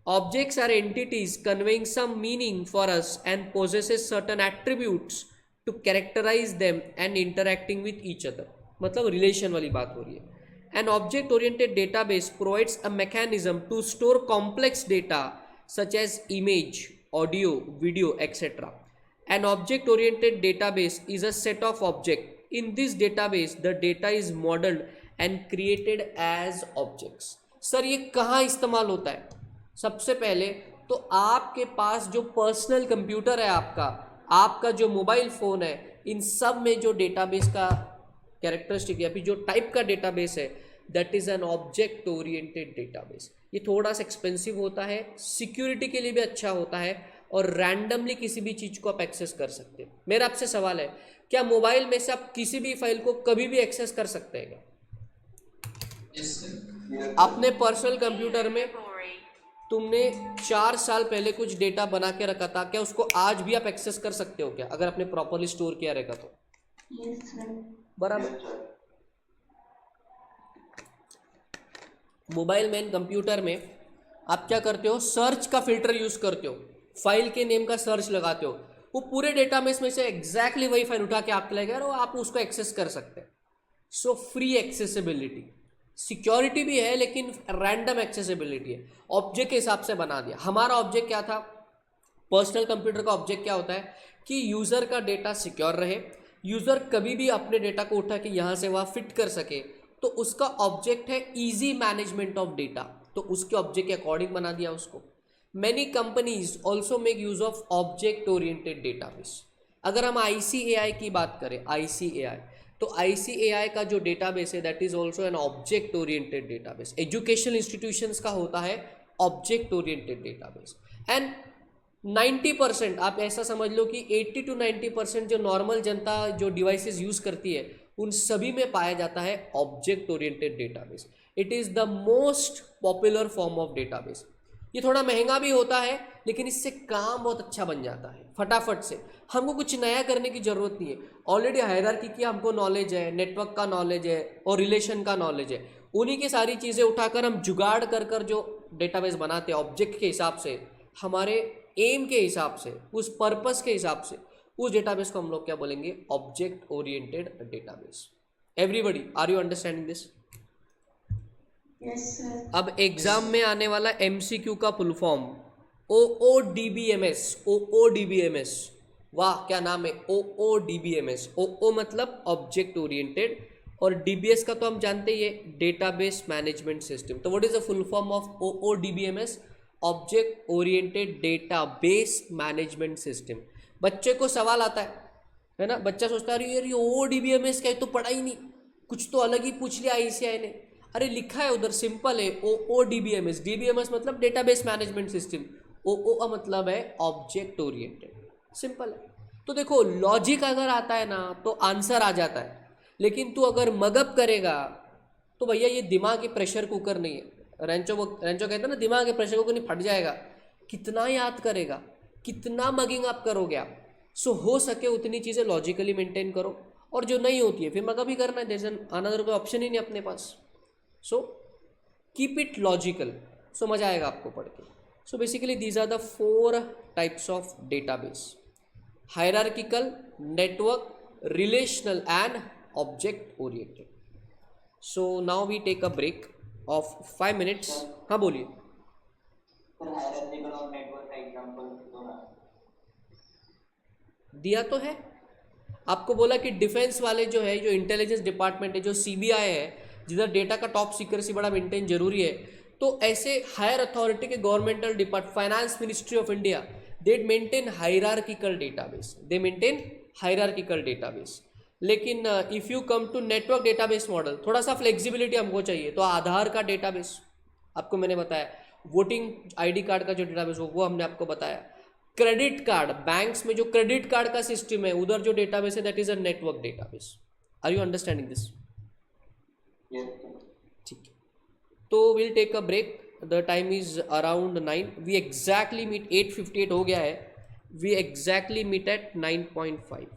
Objects are entities conveying some meaning for us and possesses certain attributes to characterize them and interacting with each other. मतलब relation वाली बात हो रही है। An object oriented database provides a mechanism to store complex data such as image, audio, video, etc. An object oriented database is a set of objects. In this database, the data is modeled and created as objects. Sir ये कहाँ इस्तेमाल होता है? सबसे पहले तो आपके पास जो पर्सनल कंप्यूटर है, आपका जो मोबाइल फ़ोन है, इन सब में जो डेटाबेस का कैरेक्टरिस्टिक या फिर जो टाइप का डेटाबेस है, that is an object oriented database. ये थोड़ा सा एक्सपेंसिव होता है, सिक्योरिटी के लिए भी अच्छा होता है, और रैंडमली किसी भी चीज़ को आप एक्सेस कर सकते हैं। मेरा आपसे सवाल है, क्या मोबाइल में से आप किसी भी फाइल को कभी भी एक्सेस कर सकते हैं क्या? अपने पर्सनल कंप्यूटर में तुमने 4 साल पहले कुछ डेटा बना के रखा था, क्या उसको आज भी आप एक्सेस कर सकते हो क्या, अगर आपने प्रॉपरली स्टोर किया रहेगा तो? बराबर। मोबाइल में, कंप्यूटर में आप क्या करते हो? सर्च का फिल्टर यूज करते हो, फाइल के नेम का सर्च लगाते हो, वो पूरे डेटाबेस में से एग्जैक्टली वही फाइल उठा के आपके लगेगा और आप उसको एक्सेस कर सकते हैं। सो फ्री एक्सेसिबिलिटी, सिक्योरिटी भी है लेकिन रैंडम एक्सेसिबिलिटी है। ऑब्जेक्ट के हिसाब से बना दिया। हमारा ऑब्जेक्ट क्या था? पर्सनल कंप्यूटर का ऑब्जेक्ट क्या होता है कि यूज़र का डेटा सिक्योर रहे, यूज़र कभी भी अपने डेटा को उठा के यहाँ से वहाँ फिट कर सके, तो उसका ऑब्जेक्ट है ईजी मैनेजमेंट ऑफ डेटा, तो उसके ऑब्जेक्ट के अकॉर्डिंग बना दिया उसको। Many companies also make use of object oriented database. अगर हम ICAI की बात करें, ICAI, तो ICAI का जो डेटाबेस है that is also an object oriented database. Educational institutions का होता है ऑब्जेक्ट ओरिएंटेड डेटाबेस। एंड 90%, आप ऐसा समझ लो कि 80 to 90% जो नॉर्मल जनता जो डिवाइसेस यूज़ करती है उन सभी में पाया जाता है object oriented database. It is the most popular form of database. ये थोड़ा महंगा भी होता है लेकिन इससे काम बहुत अच्छा बन जाता है फटाफट से। हमको कुछ नया करने की ज़रूरत नहीं है, ऑलरेडी हायरार्की की हमको नॉलेज है, नेटवर्क का नॉलेज है और रिलेशन का नॉलेज है। उन्हीं की सारी चीज़ें उठाकर हम जुगाड़ कर जो डेटाबेस बनाते हैं ऑब्जेक्ट के हिसाब से, हमारे एम के हिसाब से, उस पर्पस के हिसाब से, उस डेटाबेस को हम लोग क्या बोलेंगे? Object oriented database. Everybody, are you understanding this? अब एग्जाम में आने वाला MCQ का फुल फॉर्म OODBMS, OODBMS, वाह क्या नाम है, OODBMS। OO मतलब ऑब्जेक्ट ओरिएंटेड और DBS का तो हम जानते ही है, डेटाबेस मैनेजमेंट सिस्टम। तो what is the full form of OODBMS? Object oriented database management system. बच्चे को सवाल आता है ना, बच्चा सोचता है अरे यार ये OODBMS क्या है, तो पढ़ा ही नहीं, कुछ तो अलग ही पूछ लिया ICAI ने। अरे लिखा है उधर, सिंपल है, O D B M S. D B M S मतलब डेटाबेस मैनेजमेंट सिस्टम, ओ का मतलब है ऑब्जेक्ट ओरिएंटेड, सिंपल है। तो देखो लॉजिक अगर आता है ना तो आंसर आ जाता है, लेकिन तू अगर मगअप करेगा तो भैया ये दिमाग की प्रेशर कुकर नहीं है। रेंचो कहते हैं ना, दिमाग के प्रेशर कुकर नहीं, फट जाएगा। कितना याद करेगा, कितना मगिंग अप करोगे आप। सो हो सके उतनी चीज़ें लॉजिकली मेंटेन करो, और जो नहीं होती है फिर मगअप ही करना है, देयर इज अनदर कोई ऑप्शन ही नहीं अपने पास। So keep it logical, so मजा आएगा आपको पढ़ के। So basically these are the 4 types of database: hierarchical, network, relational and object oriented. So now we take a break of 5 minutes. हाँ बोलिए। हायरार्किकल और नेटवर्क का एग्जांपल दो ना। दिया तो है आपको, बोला कि डिफेंस वाले जो है, जो इंटेलिजेंस डिपार्टमेंट है, जो सीबीआई है, जिधर डेटा का टॉप सीक्रेसी बड़ा मेंटेन जरूरी है, तो ऐसे हायर अथॉरिटी के governmental department, finance ministry of India, they maintain hierarchical database, they maintain hierarchical database. लेकिन if you come to network database model, थोड़ा सा फ्लेक्सिबिलिटी हमको चाहिए, तो आधार का डेटाबेस आपको मैंने बताया, वोटिंग आईडी कार्ड का जो डेटाबेस हो वो हमने आपको बताया, क्रेडिट कार्ड, बैंक्स में जो क्रेडिट कार्ड का सिस्टम है उधर जो डेटाबेस है that is a network database. Are you understanding this? ठीक है, तो will take a break, the time is around 9, we exactly meet, 8:58 हो गया है, वी एग्जैक्टली मीट एट 9.5,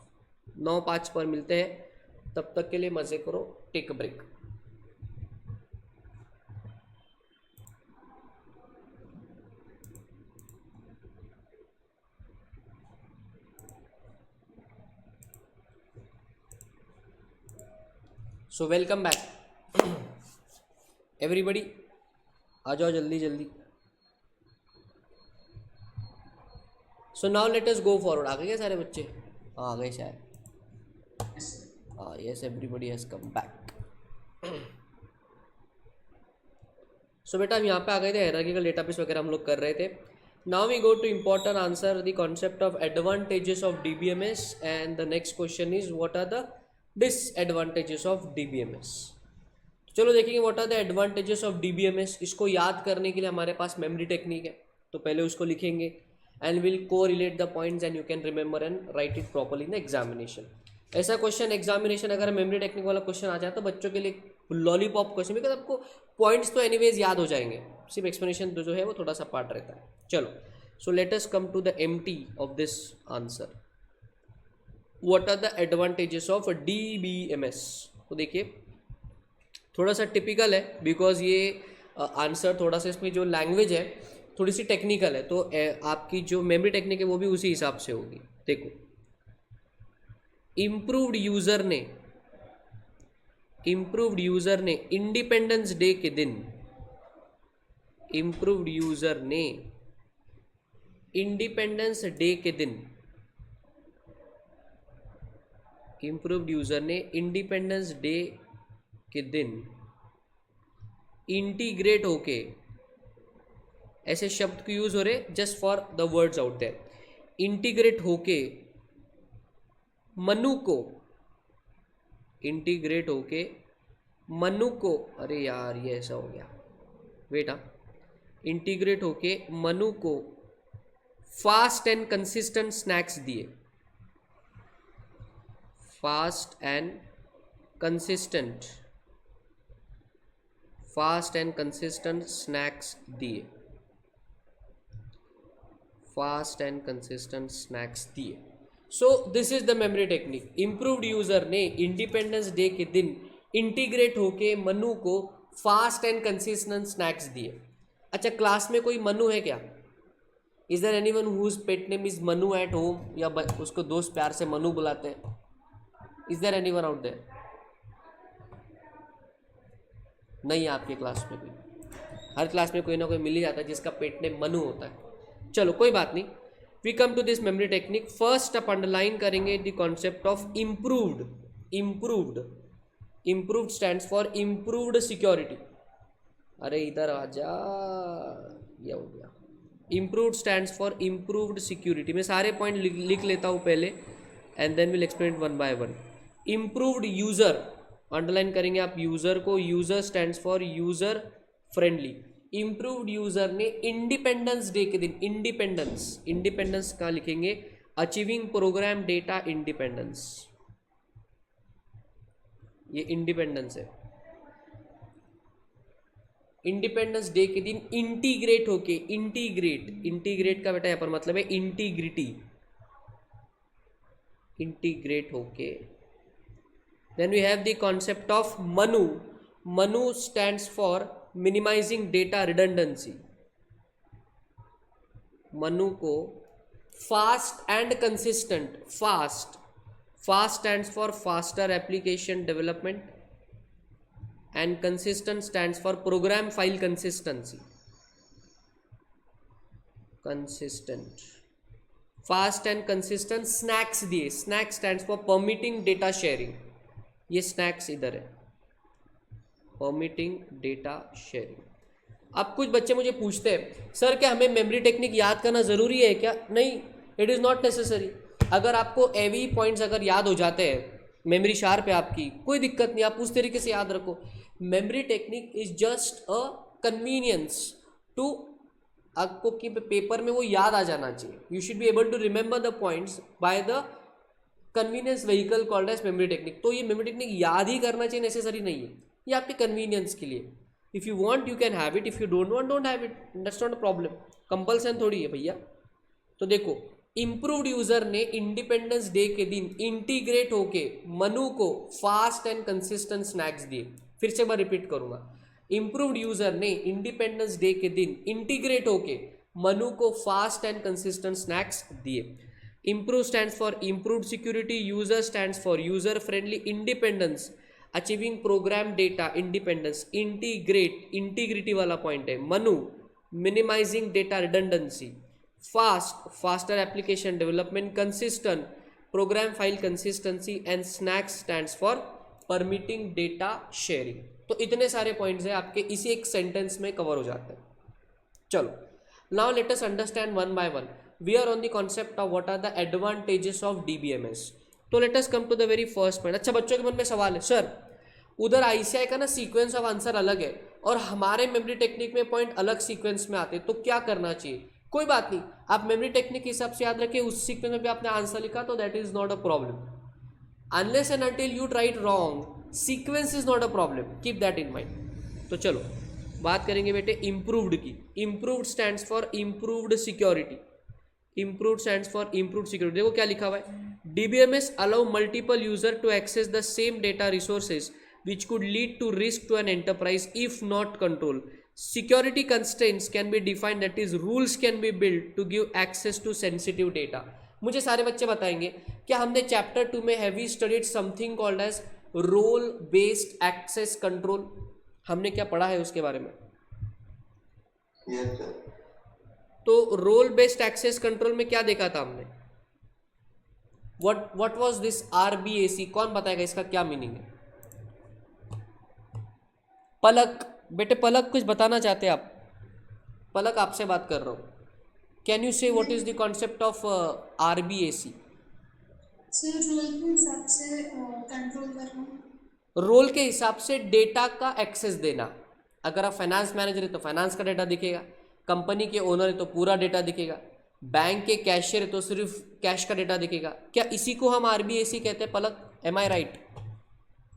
9:05 पर मिलते हैं। तब तक के लिए मजे करो, take a break. So welcome back everybody, आ जाओ जल्दी जल्दी। So now let us go forward. आ गए क्या सारे बच्चे? हाँ आ गए शायद। हाँ yes, everybody has come back. So बेटा हम यहाँ पे आ गए थे, हायरार्किकल डेटाबेस वगैरह हम लोग कर रहे थे। Now we go to important answer the concept of advantages of DBMS, and the next question is what are the disadvantages of DBMS. चलो देखेंगे what are the advantages of DBMS. इसको याद करने के लिए हमारे पास मेमोरी टेक्निक है, तो पहले उसको लिखेंगे एंड विल को relate the points and you can remember and right it properly in the examination. ऐसा क्वेश्चन एग्जामिनेशन अगर मेमोरी टेक्निक वाला क्वेश्चन आ जाए तो बच्चों के लिए लॉलीपॉप क्वेश्चन, बिकॉज आपको पॉइंट्स तो एनीवेज याद हो जाएंगे, सिर्फ एक्सप्लेनेशन जो है वो थोड़ा सा पार्ट रहता है। चलो, so let us come to the empty of this answer. What are the advantages of DBMS? तो देखिए थोड़ा सा टिपिकल है, बिकॉज ये आंसर थोड़ा सा इसमें जो लैंग्वेज है थोड़ी सी टेक्निकल है, तो आपकी जो मेमोरी टेक्निक है वो भी उसी हिसाब से होगी। देखो, इम्प्रूव्ड यूजर ने इंडिपेंडेंस डे के दिन, इम्प्रूव्ड यूजर ने इंडिपेंडेंस डे के दिन, इम्प्रूव्ड यूजर ने इंडिपेंडेंस डे के दिन इंटीग्रेट होके, ऐसे शब्द को यूज हो रहे just for the words out there, integrate होके मनु को, इंटीग्रेट होके मनु को, अरे यार ये ऐसा हो गया, बेटा, इंटीग्रेट होके मनु को फास्ट एंड कंसिस्टेंट स्नैक्स दिए, फास्ट एंड कंसिस्टेंट स्नैक्स दिए, फास्ट एंड कंसिस्टेंट स्नैक्स दिए। So this is the memory technique. Improved user ने इंडिपेंडेंस डे के दिन इंटीग्रेट होके मनु को फास्ट एंड कंसिस्टेंट स्नैक्स दिए। अच्छा, क्लास में कोई मनु है क्या? Is there anyone whose pet name is Manu at home, या उसको दोस्त प्यार से मनु बुलाते हैं? Is there anyone out there? नहीं है आपके क्लास में कोई? हर क्लास में कोई ना कोई मिल ही जाता है जिसका पेट नेम मनु होता है। चलो कोई बात नहीं, we come to this memory technique. First आप अंडरलाइन करेंगे the concept of improved. Improved stands for improved security. अरे इधर आ जा, ये हो गया। Improved stands for improved security. मैं सारे पॉइंट लिख लेता हूँ पहले, and then will explain one by one. Improved user underline करेंगे आप यूज़र को, user stands for user friendly. Improved user ने इंडिपेंडेंस डे के दिन, इंडिपेंडेंस कहाँ लिखेंगे, अचीविंग प्रोग्राम डेटा इंडिपेंडेंस, ये इंडिपेंडेंस है। इंडिपेंडेंस डे के दिन इंटीग्रेट होके, इंटीग्रेट का बेटा यहाँ पर मतलब है इंटीग्रिटी, इंटीग्रेट होके। Then we have the concept of Manu stands for minimising data redundancy. Manu को fast and consistent, fast stands for faster application development and consistent stands for program file consistency, consistent, fast and consistent। snacks दिए, snack stands for permitting data sharing, ये snacks इधर है, permitting data sharing। अब कुछ बच्चे मुझे पूछते हैं सर क्या हमें मेमोरी टेक्निक याद करना ज़रूरी है क्या? नहीं, इट इज़ नॉट नेसेसरी। अगर आपको एवी पॉइंट्स अगर याद हो जाते हैं, मेमोरी शार्प है आपकी, कोई दिक्कत नहीं, आप उस तरीके से याद रखो। Memory technique is just a convenience to, आपको कि पेपर में वो याद आ जाना चाहिए। You should be able to remember the points by the convenience vehicle called as memory technique. तो ये मेमोरी टेक्निक याद ही करना चाहिए, नेसेसरी नहीं है, ये आपके कन्वीनियंस के लिए। If you want you can have it, if you don't want don't have it, that's not a problem, compulsion थोड़ी है भैया। तो देखो, इम्प्रूव्ड यूजर ने इंडिपेंडेंस डे के दिन इंटीग्रेट होके मनु को फास्ट एंड कंसिस्टेंट स्नैक्स दिए। फिर से मैं रिपीट करूंगा, इम्प्रूव्ड यूजर ने इंडिपेंडेंस डे के दिन इंटीग्रेट होके मनु को फास्ट एंड कंसिस्टेंट स्नैक्स दिए। Improve stands for improved security, user stands for user friendly, independence achieving program data independence, integrate integrity वाला पॉइंट है, Manu minimising data redundancy, faster application development, consistent program file consistency, and snacks stands for permitting data sharing. तो इतने सारे points हैं आपके इसी एक sentence में कवर हो जाते हैं। चलो, now let us understand one by one. We are on the concept of what are the advantages of DBMS. तो let us come to the very first point. अच्छा, बच्चों के मन में सवाल है, सर उधर आईसीआई का ना सीक्वेंस ऑफ आंसर अलग है और हमारे मेमोरी टेक्निक में पॉइंट अलग सीक्वेंस में आते हैं, तो क्या करना चाहिए? कोई बात नहीं, आप मेमोरी टेक्निक के हिसाब से याद रखिए, उस सीक्वेंस में भी आपने आंसर लिखा तो that is not a problem. Unless and until you try it wrong, sequence is not a problem, keep that in mind. तो चलो बात करेंगे बेटे इम्प्रूव्ड की। Improved stands for improved security, improved stands for improved security. देखो क्या लिखा हुआ है, DBMS allow multiple user to access the same data resources which could lead to risk to an enterprise if not controlled. Security constraints can be defined, that is rules can be built to give access to sensitive data. मुझे सारे बच्चे बताएंगे क्या हमने chapter 2 में have we studied something called as role based access control? हमने क्या पढ़ा है उसके बारे में? Yes, sir. तो रोल बेस्ड एक्सेस कंट्रोल में क्या देखा था हमने? What was this RBAC? कौन बताएगा इसका क्या मीनिंग है? पलक, बेटे पलक कुछ बताना चाहते हैं आप? पलक आपसे बात कर रहा हूँ, can you say what is the concept of RBAC? Sir role के हिसाब से कंट्रोल करना, रोल के हिसाब से डेटा का एक्सेस देना। अगर आप फाइनेंस मैनेजर है तो फाइनेंस का डेटा दिखेगा, कंपनी के ओनर है तो पूरा डेटा दिखेगा, बैंक के कैशियर है तो सिर्फ कैश का डेटा दिखेगा। क्या इसी को हम आरबीएसी कहते हैं पलक? एम आई राइट?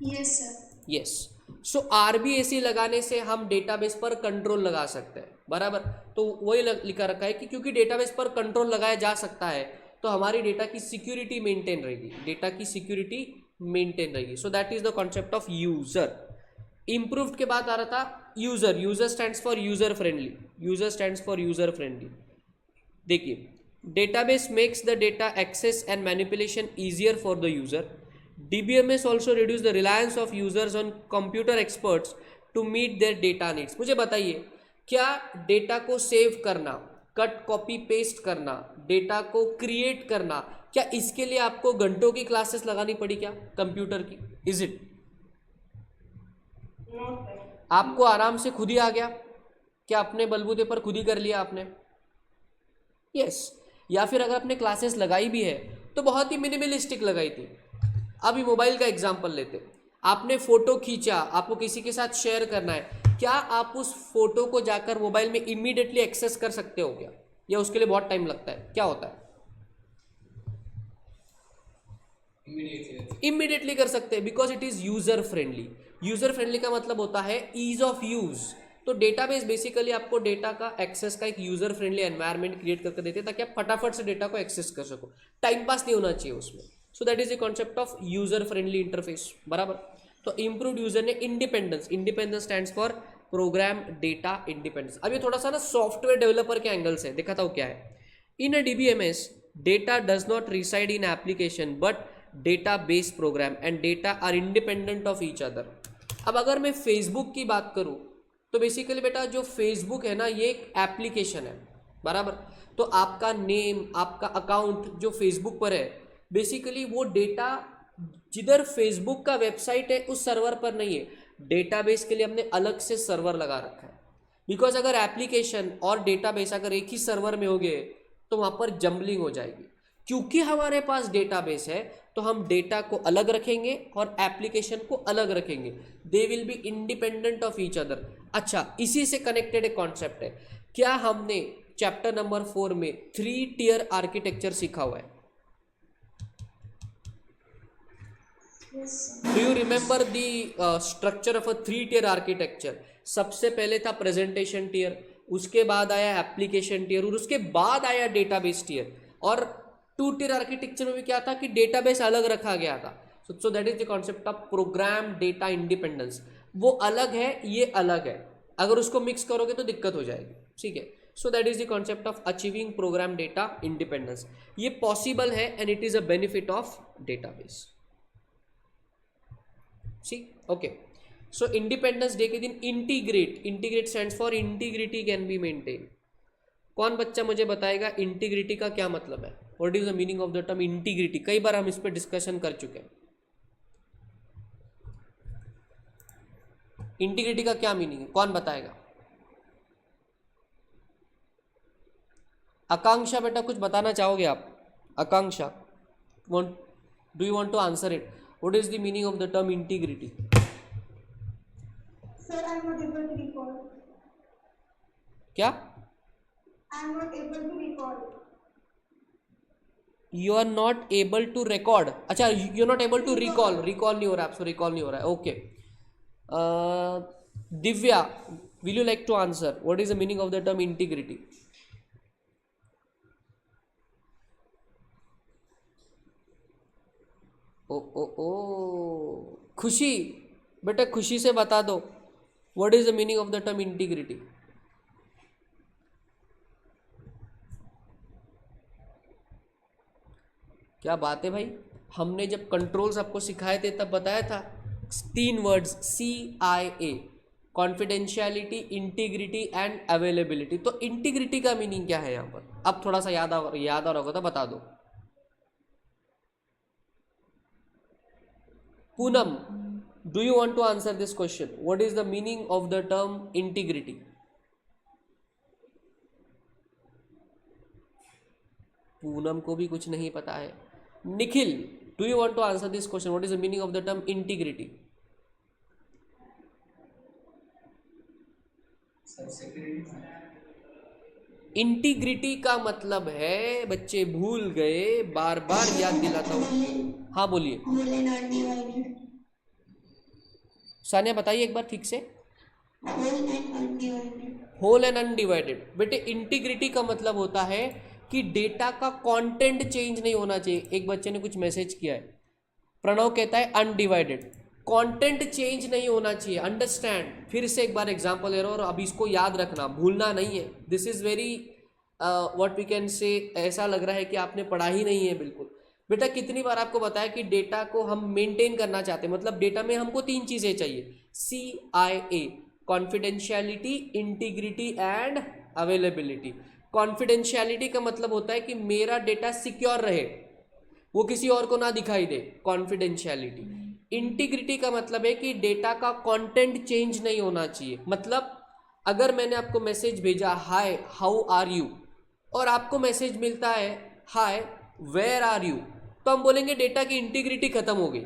Yes sir. यस। सो आरबीएसी लगाने से हम डेटाबेस पर कंट्रोल लगा सकते हैं, बराबर। तो वही लिखा रखा है कि क्योंकि डेटाबेस पर कंट्रोल लगाया जा सकता है तो हमारी डेटा की सिक्योरिटी मेंटेन रहेगी, डेटा की सिक्योरिटी मेंटेन रहेगी। So that is the concept of user. Improved के बाद आ रहा था user. User stands for user friendly, user stands for user friendly. देखिए, database makes the data access and manipulation easier for the user. DBMS also reduce the reliance of users on computer experts to meet their data needs. मुझे बताइए, क्या data को save करना, cut copy paste करना, data को create करना, क्या इसके लिए आपको घंटों की क्लासेस लगानी पड़ी क्या कंप्यूटर की? Is it? आपको आराम से खुद ही आ गया क्या? अपने बलबूते पर खुद ही कर लिया आपने? यस। या फिर अगर आपने क्लासेस लगाई भी है तो बहुत ही मिनिमलिस्टिक लगाई थी। अभी मोबाइल का एग्जाम्पल लेते, आपने फोटो खींचा, आपको किसी के साथ शेयर करना है, क्या आप उस फोटो को जाकर मोबाइल में इमीडिएटली एक्सेस कर सकते हो क्या, या उसके लिए बहुत टाइम लगता है, क्या होता है? इमीडिएटली कर सकते हैं, because it is user friendly. User friendly का मतलब होता है ईज ऑफ यूज। तो डेटाबेस बेसिकली आपको डेटा का एक्सेस का एक यूजर फ्रेंडली एनवायरनमेंट क्रिएट करके देते हैं, ताकि आप फटाफट से डेटा को एक्सेस कर सको, टाइम पास नहीं होना चाहिए उसमें। सो that is the concept of user friendly interface, बराबर। तो इम्प्रूव्ड यूजर ने independence, independence stands for programme data independence. अब ये थोड़ा सा ना सॉफ्टवेयर डेवलपर के एंगल से दिखाता हूँ क्या है। In a DBMS data does not reside in application but database program and data are independent of each other. अब अगर मैं फेसबुक की बात करूं तो बेसिकली बेटा जो फेसबुक है ना, ये एक एप्लीकेशन है, बराबर। तो आपका नेम, आपका अकाउंट जो फेसबुक पर है, बेसिकली वो डेटा जिधर फेसबुक का वेबसाइट है उस सर्वर पर नहीं है, डेटाबेस के लिए हमने अलग से सर्वर लगा रखा है। बिकॉज अगर एप्लीकेशन और डेटाबेस अगर एक ही सर्वर में हो गए तो वहाँ पर जम्बलिंग हो जाएगी। क्योंकि हमारे पास डेटाबेस है तो हम डेटा को अलग रखेंगे और एप्लीकेशन को अलग रखेंगे, they will be independent of each other. अच्छा, इसी से कनेक्टेड एक कॉन्सेप्ट है, क्या हमने चैप्टर नंबर 4 में 3 टियर आर्किटेक्चर सीखा हुआ है? Yes, sir. Do you remember the structure of a 3 tier architecture? सबसे पहले था प्रेजेंटेशन टियर, उसके बाद आया एप्लीकेशन टियर और उसके बाद आया डेटाबेस टियर। और 2 टियर आर्किटेक्चर में भी क्या था कि डेटाबेस अलग रखा गया था। सो that is the concept of programme data independence. वो अलग है, ये अलग है, अगर उसको मिक्स करोगे तो दिक्कत हो जाएगी, ठीक है। So that is the concept of achieving program data independence. ये पॉसिबल है and it is a benefit of database. See okay. So independence day के दिन integrate, integrate stands for integrity can be maintain. कौन बच्चा मुझे बताएगा integrity का क्या मतलब है? What is the meaning of the term integrity? कई बार हम इस पर डिस्कशन कर चुके हैं। इंटीग्रिटी का क्या मीनिंग है, कौन बताएगा? आकांक्षा बेटा कुछ बताना चाहोगे आप? Akanksha, do you want to answer it? What is the meaning of the term integrity? Sir, I'm not able to recall. क्या? I'm not able to recall. You are not able to record. अच्छा, you are not able to recall, recall नहीं हो रहा है आपसे, recall नहीं हो रहा है, okay. Divya, will you like to answer what is the meaning of the term integrity? ओ ओ ओ, खुशी बेटा, खुशी से बता दो what is the meaning of the term integrity? क्या बात है भाई, हमने जब कंट्रोल्स आपको सिखाए थे तब बताया था 3 words CIA, confidentiality, integrity and availability. तो इंटीग्रिटी का मीनिंग क्या है यहाँ पर? अब थोड़ा सा याद आ रहा होगा तो बता दो। Poonam, do you want to answer this question? What is the meaning of the term integrity? Poonam को भी कुछ नहीं पता है। Nikhil, do you want to answer this question? What is the meaning of the term integrity? Integrity का मतलब है, बच्चे भूल गए, बार बार याद दिलाता हूं। हाँ बोलिए Whole and undivided. सानिया, बताइए एक बार ठीक से। Whole and undivided. Whole and undivided. बेटे इंटीग्रिटी का मतलब होता है कि डेटा का कंटेंट चेंज नहीं होना चाहिए। एक बच्चे ने कुछ मैसेज किया है, प्रणव कहता है अनडिवाइडेड, कंटेंट चेंज नहीं होना चाहिए। अंडरस्टैंड, फिर से एक बार एग्जांपल ले रहा हूँ और अब इसको याद रखना, भूलना नहीं है। This is very what we can say, ऐसा लग रहा है कि आपने पढ़ा ही नहीं है बिल्कुल। बेटा कितनी बार आपको बताया कि डेटा को हम मेंटेन करना चाहते हैं, मतलब डेटा में हमको 3 चीज़ें चाहिए, CIA, confidentiality, integrity and availability. Confidentiality का मतलब होता है कि मेरा डेटा सिक्योर रहे, वो किसी और को ना दिखाई दे, कॉन्फिडेंशियलिटी। इंटीग्रिटी का मतलब है कि डेटा का कंटेंट चेंज नहीं होना चाहिए। मतलब अगर मैंने आपको मैसेज भेजा हाय हाउ आर यू और आपको मैसेज मिलता है हाय वेयर आर यू, तो हम बोलेंगे डेटा की इंटीग्रिटी खत्म हो गई।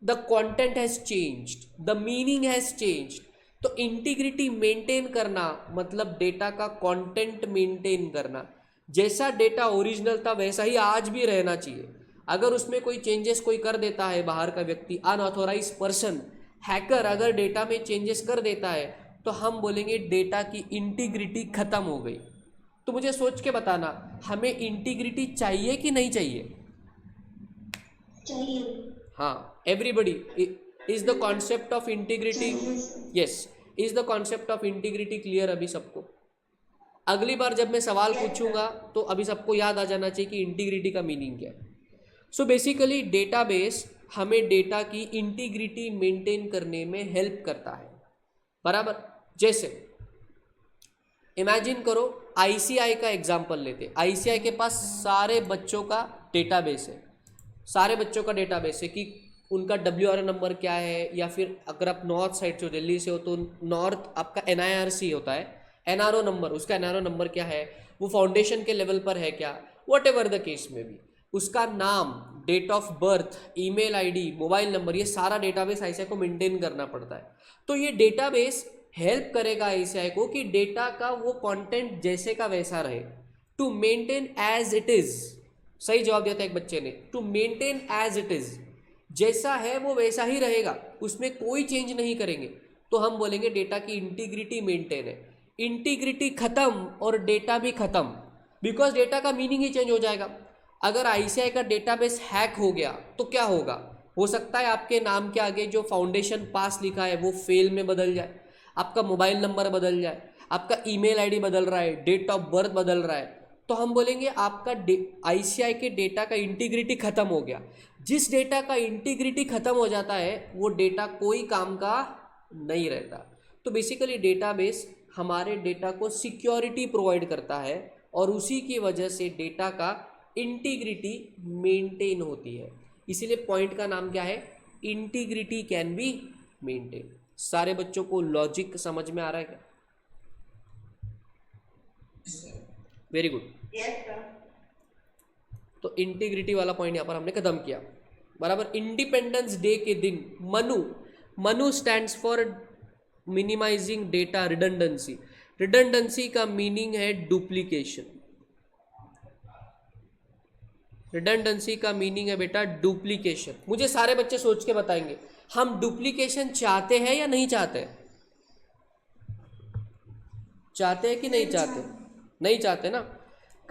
The content has changed, the meaning has changed. तो इंटीग्रिटी मेंटेन करना मतलब डेटा का कंटेंट मेंटेन करना। जैसा डेटा ओरिजिनल था वैसा ही आज भी रहना चाहिए। अगर उसमें कोई चेंजेस कोई कर देता है, बाहर का व्यक्ति, अनऑथोराइज पर्सन, हैकर अगर डेटा में चेंजेस कर देता है, तो हम बोलेंगे डेटा की इंटीग्रिटी खत्म हो गई। तो मुझे सोच के बताना, हमें इंटीग्रिटी चाहिए कि नहीं चाहिए? चाहिए। हाँ, everybody is the concept of integrity, yes, is the concept of integrity clear अभी सबको? अगली बार जब मैं सवाल पूछूंगा तो अभी सबको याद आ जाना चाहिए कि इंटीग्रिटी का मीनिंग क्या है। सो बेसिकली डेटाबेस हमें डेटा की इंटीग्रिटी मेंटेन करने में हेल्प करता है, बराबर। जैसे इमेजिन करो, आईसीआई का एग्जांपल लेते। आईसीआई के पास सारे बच्चों का डेटाबेस है, सारे बच्चों का डेटाबेस है कि उनका WRN नंबर क्या है, या फिर अगर आप नॉर्थ साइड से हो, दिल्ली से हो, तो नॉर्थ आपका NIRC होता है, NRO नंबर, उसका NRO नंबर क्या है, वो फाउंडेशन के लेवल पर है क्या, वट एवर द केस में भी, उसका नाम, date of birth, email ID, mobile number, ये सारा डेटाबेस आईसीआई को मेंटेन करना पड़ता है। तो ये डेटाबेस हेल्प करेगा आईसीआई को कि डेटा का वो कंटेंट जैसे का वैसा रहे, to maintain as it is. सही जवाब दिया था एक बच्चे ने, to maintain as it is, जैसा है वो वैसा ही रहेगा, उसमें कोई चेंज नहीं करेंगे। तो हम बोलेंगे डेटा की इंटीग्रिटी मेंटेन है। इंटीग्रिटी खत्म और डेटा भी खत्म, बिकॉज डेटा का मीनिंग ही चेंज हो जाएगा। अगर आईसीआई का डेटाबेस हैक हो गया तो क्या होगा? हो सकता है आपके नाम के आगे जो फाउंडेशन पास लिखा है वो फेल में बदल जाए, आपका मोबाइल नंबर बदल जाए, आपका ईमेल आईडी बदल रहा है, डेट ऑफ बर्थ बदल रहा है, तो हम बोलेंगे आपका आईसीआई के डेटा का इंटीग्रिटी खत्म हो गया। जिस डेटा का इंटीग्रिटी खत्म हो जाता है वो डेटा कोई काम का नहीं रहता। तो बेसिकली डेटाबेस हमारे डेटा को सिक्योरिटी प्रोवाइड करता है और उसी की वजह से डेटा का इंटीग्रिटी मेंटेन होती है। इसीलिए पॉइंट का नाम क्या है? Integrity can be maintain. सारे बच्चों को लॉजिक समझ में आ रहा है क्या? Very good. तो इंटीग्रिटी वाला पॉइंट यहाँ पर हमने खत्म किया, बराबर। इंडिपेंडेंस डे के दिन Manu stands for minimising data redundancy. Redundancy का मीनिंग है डुप्लीकेशन। रिडंडेंसी का मीनिंग है बेटा डुप्लीकेशन। मुझे सारे बच्चे सोच के बताएंगे, हम डुप्लीकेशन चाहते हैं या नहीं चाहते? चाहते हैं कि नहीं चाहते? नहीं चाहते ना।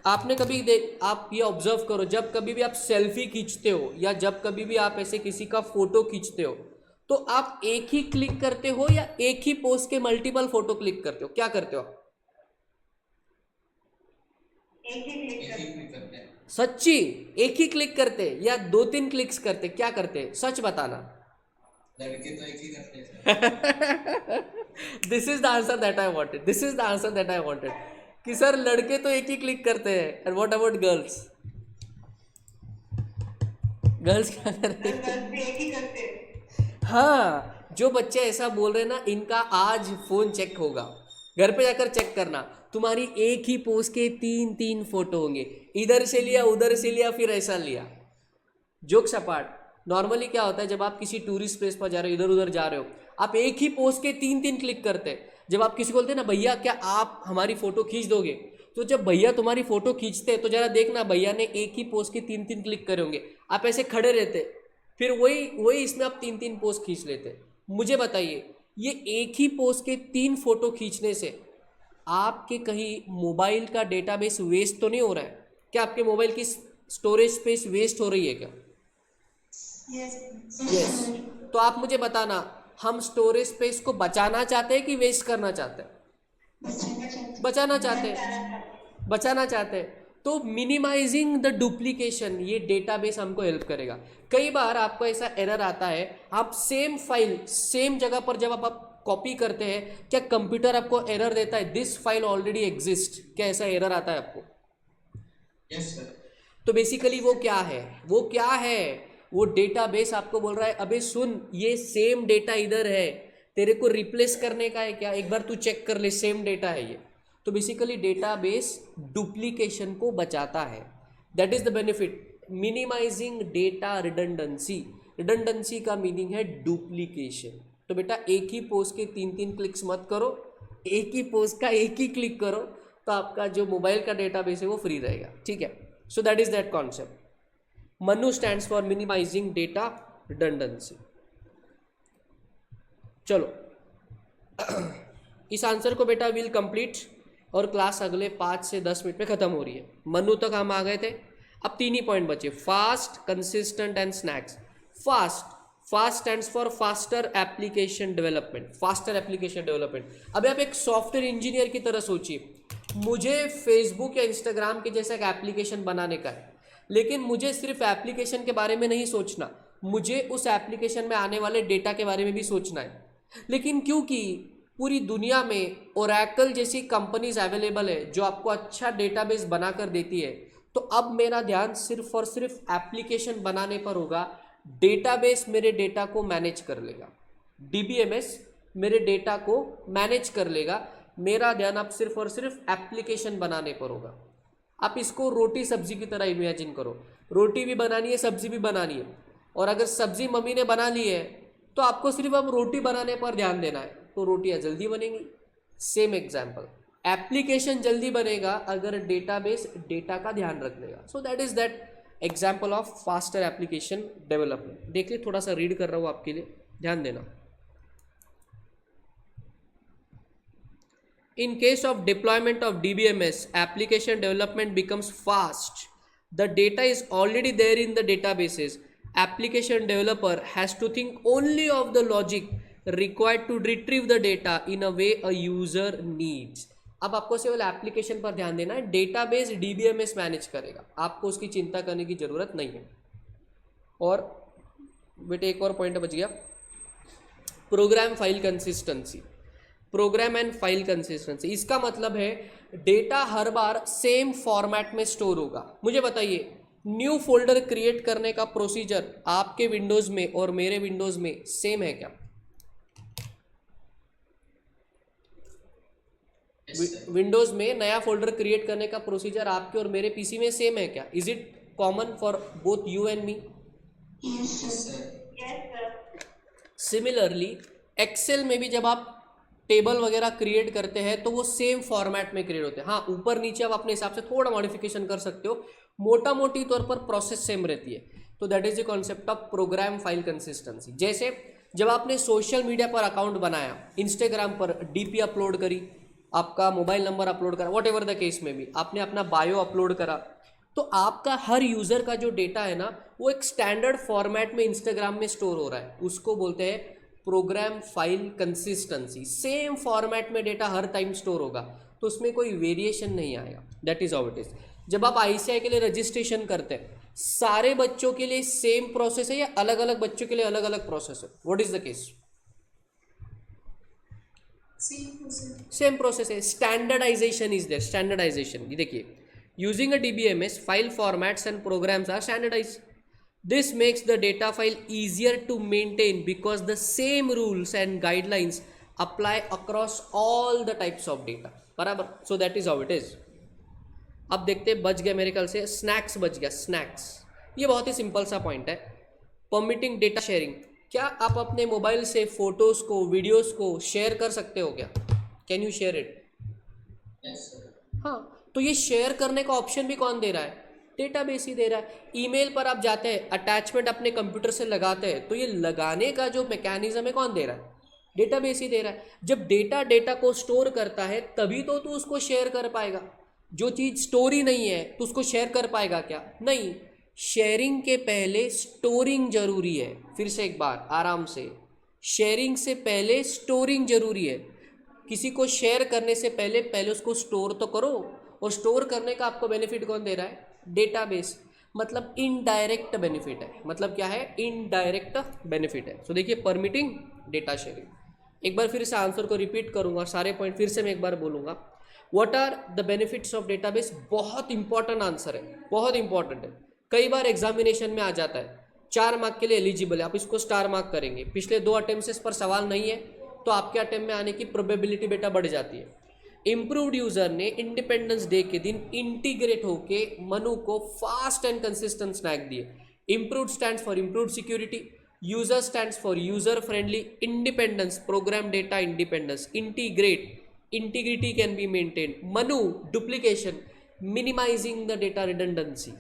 आपने कभी आप ये ऑब्जर्व करो, जब कभी भी आप सेल्फी खींचते हो या जब कभी भी आप ऐसे किसी का फोटो खींचते हो, तो आप एक ही क्लिक करते हो या एक ही पोज के मल्टीपल फोटो क्लिक करते हो? क्या करते हो आप? एक ही क्लिक करते हैं। सच्ची एक ही क्लिक करते या 2-3 क्लिक्स करते? क्या करते? सच बताना। लड़के तो एक ही करते हैं। This is the answer that I wanted, this is the answer that I wanted कि सर लड़के तो एक ही क्लिक करते हैं। And what about girls? Girls क्या करते हैं? एक ही करते। हाँ, जो बच्चे ऐसा बोल रहे हैं ना, इनका आज फोन चेक होगा। घर पे जाकर चेक करना, तुम्हारी एक ही पोज के 3-3 फोटो होंगे, इधर से लिया, उधर से लिया, फिर ऐसा लिया। जोक्स अपार्ट, नॉर्मली क्या होता है जब आप किसी टूरिस्ट प्लेस पर जा रहे हो, इधर उधर जा रहे हो, आप एक ही पोज के 3-3 क्लिक करते हैं। जब आप किसी को बोलते हैं ना, भैया क्या आप हमारी फोटो खींच दोगे, तो जब भैया तुम्हारी फोटो खींचते हैं तो जरा देखना भैया ने एक ही पोज के 3-3 क्लिक करे होंगे। आप ऐसे खड़े रहते, फिर वही इसमें आप 3-3 पोज खींच लेते। मुझे बताइए, ये एक ही पोज के 3 फोटो खींचने से आपके कहीं मोबाइल का डेटाबेस वेस्ट तो नहीं हो रहा है? क्या आपके मोबाइल की स्टोरेज स्पेस वेस्ट हो रही है क्या? यस। तो आप मुझे बताना, हम स्टोरेज स्पेस को बचाना चाहते हैं कि वेस्ट करना चाहते हैं? बचाना चाहते हैं, बचाना चाहते हैं। तो मिनिमाइजिंग द डुप्लीकेशन, ये डेटाबेस हमको हेल्प करेगा। कई बार आपको ऐसा एरर आता है, आप सेम फाइल सेम जगह पर जब आप कॉपी करते हैं, क्या कंप्यूटर आपको एरर देता है दिस फाइल ऑलरेडी एग्जिस्ट? क्या ऐसा एरर आता है आपको? Yes sir. तो बेसिकली वो क्या है? वो डेटाबेस आपको बोल रहा है, अबे सुन, ये सेम डेटा इधर है, तेरे को रिप्लेस करने का है क्या? एक बार तू चेक कर ले, सेम डेटा है ये। तो बेसिकली डेटाबेस डुप्लीकेशन को बचाता है। That is the benefit, minimising data redundancy. Redundancy का मीनिंग है डुप्लीकेशन। तो बेटा एक ही पोस्ट के 3-3 क्लिक्स मत करो, एक ही पोस्ट का एक ही क्लिक करो, तो आपका जो मोबाइल का डेटाबेस है वो फ्री रहेगा, ठीक है। So that is that concept. Manu stands for minimising data redundancy. चलो इस आंसर को बेटा विल कंप्लीट, और क्लास अगले 5 से 10 मिनट में खत्म हो रही है। मनु तक हम आ गए थे, अब 3 ही पॉइंट बचे, fast, consistent and snacks. Fast stands for faster application development, faster application development. अब आप एक सॉफ्टवेयर इंजीनियर की तरह सोचिए, मुझे फेसबुक या इंस्टाग्राम के जैसा एक एप्लीकेशन बनाने का है, लेकिन मुझे सिर्फ एप्लीकेशन के बारे में नहीं सोचना, मुझे उस एप्लीकेशन में आने वाले डेटा के बारे में भी सोचना है। लेकिन क्योंकि पूरी दुनिया में ओरेकल जैसी कंपनीज अवेलेबल है जो आपको अच्छा डेटाबेस बनाकर देती है, तो अब मेरा ध्यान सिर्फ और सिर्फ एप्लीकेशन बनाने पर होगा। डेटाबेस मेरे डेटा को मैनेज कर लेगा, DBMS मेरे डेटा को मैनेज कर लेगा। मेरा ध्यान अब सिर्फ और सिर्फ एप्लीकेशन बनाने पर होगा। आप इसको रोटी सब्जी की तरह इमेजिन करो, रोटी भी बनानी है, सब्जी भी बनानी है, और अगर सब्जी मम्मी ने बना ली है तो आपको सिर्फ अब रोटी बनाने पर ध्यान देना है, तो रोटियां जल्दी बनेंगी। सेम एग्जाम्पल, एप्लीकेशन जल्दी बनेगा अगर डेटाबेस डेटा का ध्यान रख लेगा। सो that is that example of faster application development. देखिए थोड़ा सा रीड कर रहा हूँ आपके लिए, ध्यान देना। In case of deployment of DBMS, application development becomes fast. The data is already there in the databases. Application developer has to think only of the logic required to retrieve the data in a way a user needs. अब आपको केवल application पर ध्यान देना है, database DBMS manage करेगा, आपको उसकी चिंता करने की जरूरत नहीं है। और बेटे एक और पॉइंट बच गया, program file consistency. Program and file consistency, इसका मतलब है डेटा हर बार सेम फॉर्मेट में स्टोर होगा। मुझे बताइए, न्यू फोल्डर क्रिएट करने का प्रोसीजर आपके विंडोज में और मेरे विंडोज में सेम है क्या? विंडोज में नया फोल्डर क्रिएट करने का प्रोसीजर आपके और मेरे पीसी में सेम है क्या? Is it common for both you and me? Similarly Excel में भी जब आप टेबल वगैरह क्रिएट करते हैं तो वो सेम फॉर्मेट में क्रिएट होते हैं। हाँ, ऊपर नीचे आप अपने हिसाब से थोड़ा मॉडिफिकेशन कर सकते हो, मोटा मोटी तौर पर प्रोसेस सेम रहती है। तो that is the concept of programme file consistency. जैसे जब आपने सोशल मीडिया पर अकाउंट बनाया, इंस्टाग्राम पर डीपी अपलोड करी, आपका मोबाइल नंबर अपलोड करा, वॉट एवर द केस में भी आपने अपना बायो अपलोड करा, तो आपका हर यूज़र का जो डेटा है ना, वो एक स्टैंडर्ड फॉर्मेट में इंस्टाग्राम में स्टोर हो रहा है। उसको बोलते हैं programme file consistency. Same format में डेटा हर टाइम स्टोर होगा, तो उसमें कोई वेरिएशन नहीं आएगा। That is how it is. जब आप ICAI के लिए रजिस्ट्रेशन करते हैं, सारे बच्चों के लिए सेम प्रोसेस है या अलग अलग बच्चों के लिए अलग अलग प्रोसेस है? What is the case? Same process है। Standardization is there, standardization. ये देखिए, using a DBMS, file formats and programs are standardized. This makes the data file easier to maintain because the same rules and guidelines apply across all the types of data. बराबर? So that is how it is. अब देखते हैं, बच गया मेरे ख्याल से, snacks बच गया। स्नैक्स, ये बहुत ही सिंपल सा पॉइंट है। परमिटिंग डेटा शेयरिंग, क्या आप अपने मोबाइल से फोटोज को, वीडियोस को शेयर कर सकते हो क्या? Can you share it? हाँ, तो ये शेयर करने का ऑप्शन भी कौन दे रहा है? डेटाबेस ही दे रहा है। ईमेल पर आप जाते हैं, अटैचमेंट अपने कंप्यूटर से लगाते हैं, तो ये लगाने का जो मैकेनिज्म है कौन दे रहा है? डेटाबेस ही दे रहा है। जब डेटा को स्टोर करता है तभी तो तू उसको शेयर कर पाएगा। जो चीज़ स्टोर ही नहीं है तो उसको शेयर कर पाएगा क्या? नहीं। शेयरिंग के पहले स्टोरिंग जरूरी है। फिर से एक बार आराम से, शेयरिंग से पहले स्टोरिंग जरूरी है। किसी को शेयर करने से पहले उसको स्टोर तो करो, और स्टोर करने का आपको बेनिफिट कौन दे रहा है? डेटाबेस। मतलब इनडायरेक्ट बेनिफिट है। मतलब क्या है? इनडायरेक्ट बेनिफिट है। सो देखिए, परमिटिंग डेटा शेयरिंग। एक बार फिर से आंसर को रिपीट करूंगा, सारे पॉइंट फिर से मैं एक बार बोलूंगा। What are the benefits of database? बहुत इंपॉर्टेंट आंसर है, बहुत इंपॉर्टेंट है। कई बार एग्जामिनेशन में आ जाता है, 4 मार्क के लिए एलिजिबल है, आप इसको स्टार मार्क करेंगे। पिछले 2 अटेम्प्ट से इस पर सवाल नहीं है तो आपके अटेम्प्ट में आने की प्रोबेबिलिटी बेटा बढ़ जाती है। इम्प्रूव्ड यूजर ने इंडिपेंडेंस डे के दिन इंटीग्रेट होके मनु को फास्ट एंड कंसिस्टेंट स्नैक दिए। Improved stands for improved security, user stands for user friendly, independence program data independence, integrate integrity can be maintain, Manu duplication minimizing the data redundancy,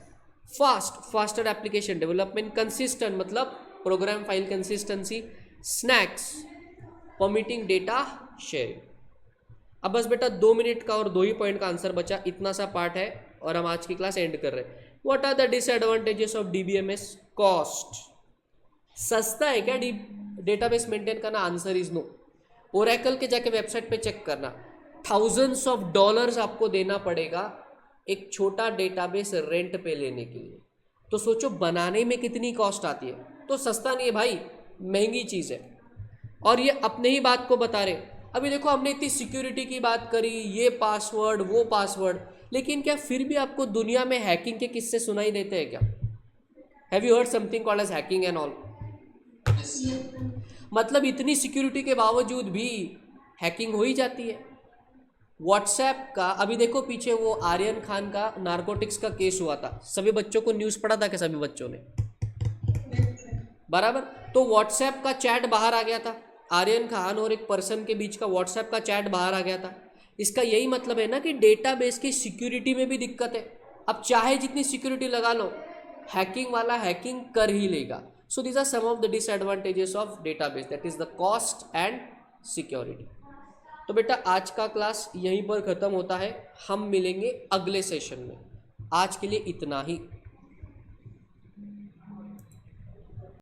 faster application development, consistent मतलब program file consistency, snacks permitting data sharing. अब बस बेटा 2 minute का और 2 ही point का answer बचा, इतना सा पार्ट है और हम आज की क्लास एंड कर रहे हैं। What are the disadvantages of DBMS? Cost, सस्ता है क्या डेटाबेस मेंटेन करना? Answer is no. ओरेकल के जाके वेबसाइट पे चेक करना, थाउजेंड्स ऑफ डॉलर्स आपको देना पड़ेगा एक छोटा डेटाबेस रेंट पे लेने के लिए। तो सोचो बनाने में कितनी कॉस्ट आती है। तो सस्ता नहीं है भाई, महंगी चीज़ है। और ये अपने ही बात को बता रहे। अभी देखो हमने इतनी सिक्योरिटी की बात करी, ये पासवर्ड वो पासवर्ड, लेकिन क्या फिर भी आपको दुनिया में हैकिंग के किस्से सुनाई देते हैं क्या? Have you heard something called as hacking and all? मतलब इतनी सिक्योरिटी के बावजूद भी हैकिंग हो ही जाती है। व्हाट्सएप का अभी देखो, पीछे वो आर्यन खान का नारकोटिक्स का केस हुआ था, सभी बच्चों को न्यूज़ पढ़ा था क्या? सभी बच्चों ने बराबर। तो व्हाट्सएप का चैट बाहर आ गया था, आर्यन खान और एक पर्सन के बीच का व्हाट्सएप का चैट बाहर आ गया था। इसका यही मतलब है ना कि डेटाबेस की सिक्योरिटी में भी दिक्कत है। अब चाहे जितनी सिक्योरिटी लगा लो, हैकिंग वाला हैकिंग कर ही लेगा। So these are some of the disadvantages of database, that is the cost and security. तो बेटा आज का क्लास यहीं पर ख़त्म होता है, हम मिलेंगे अगले सेशन में। आज के लिए इतना ही।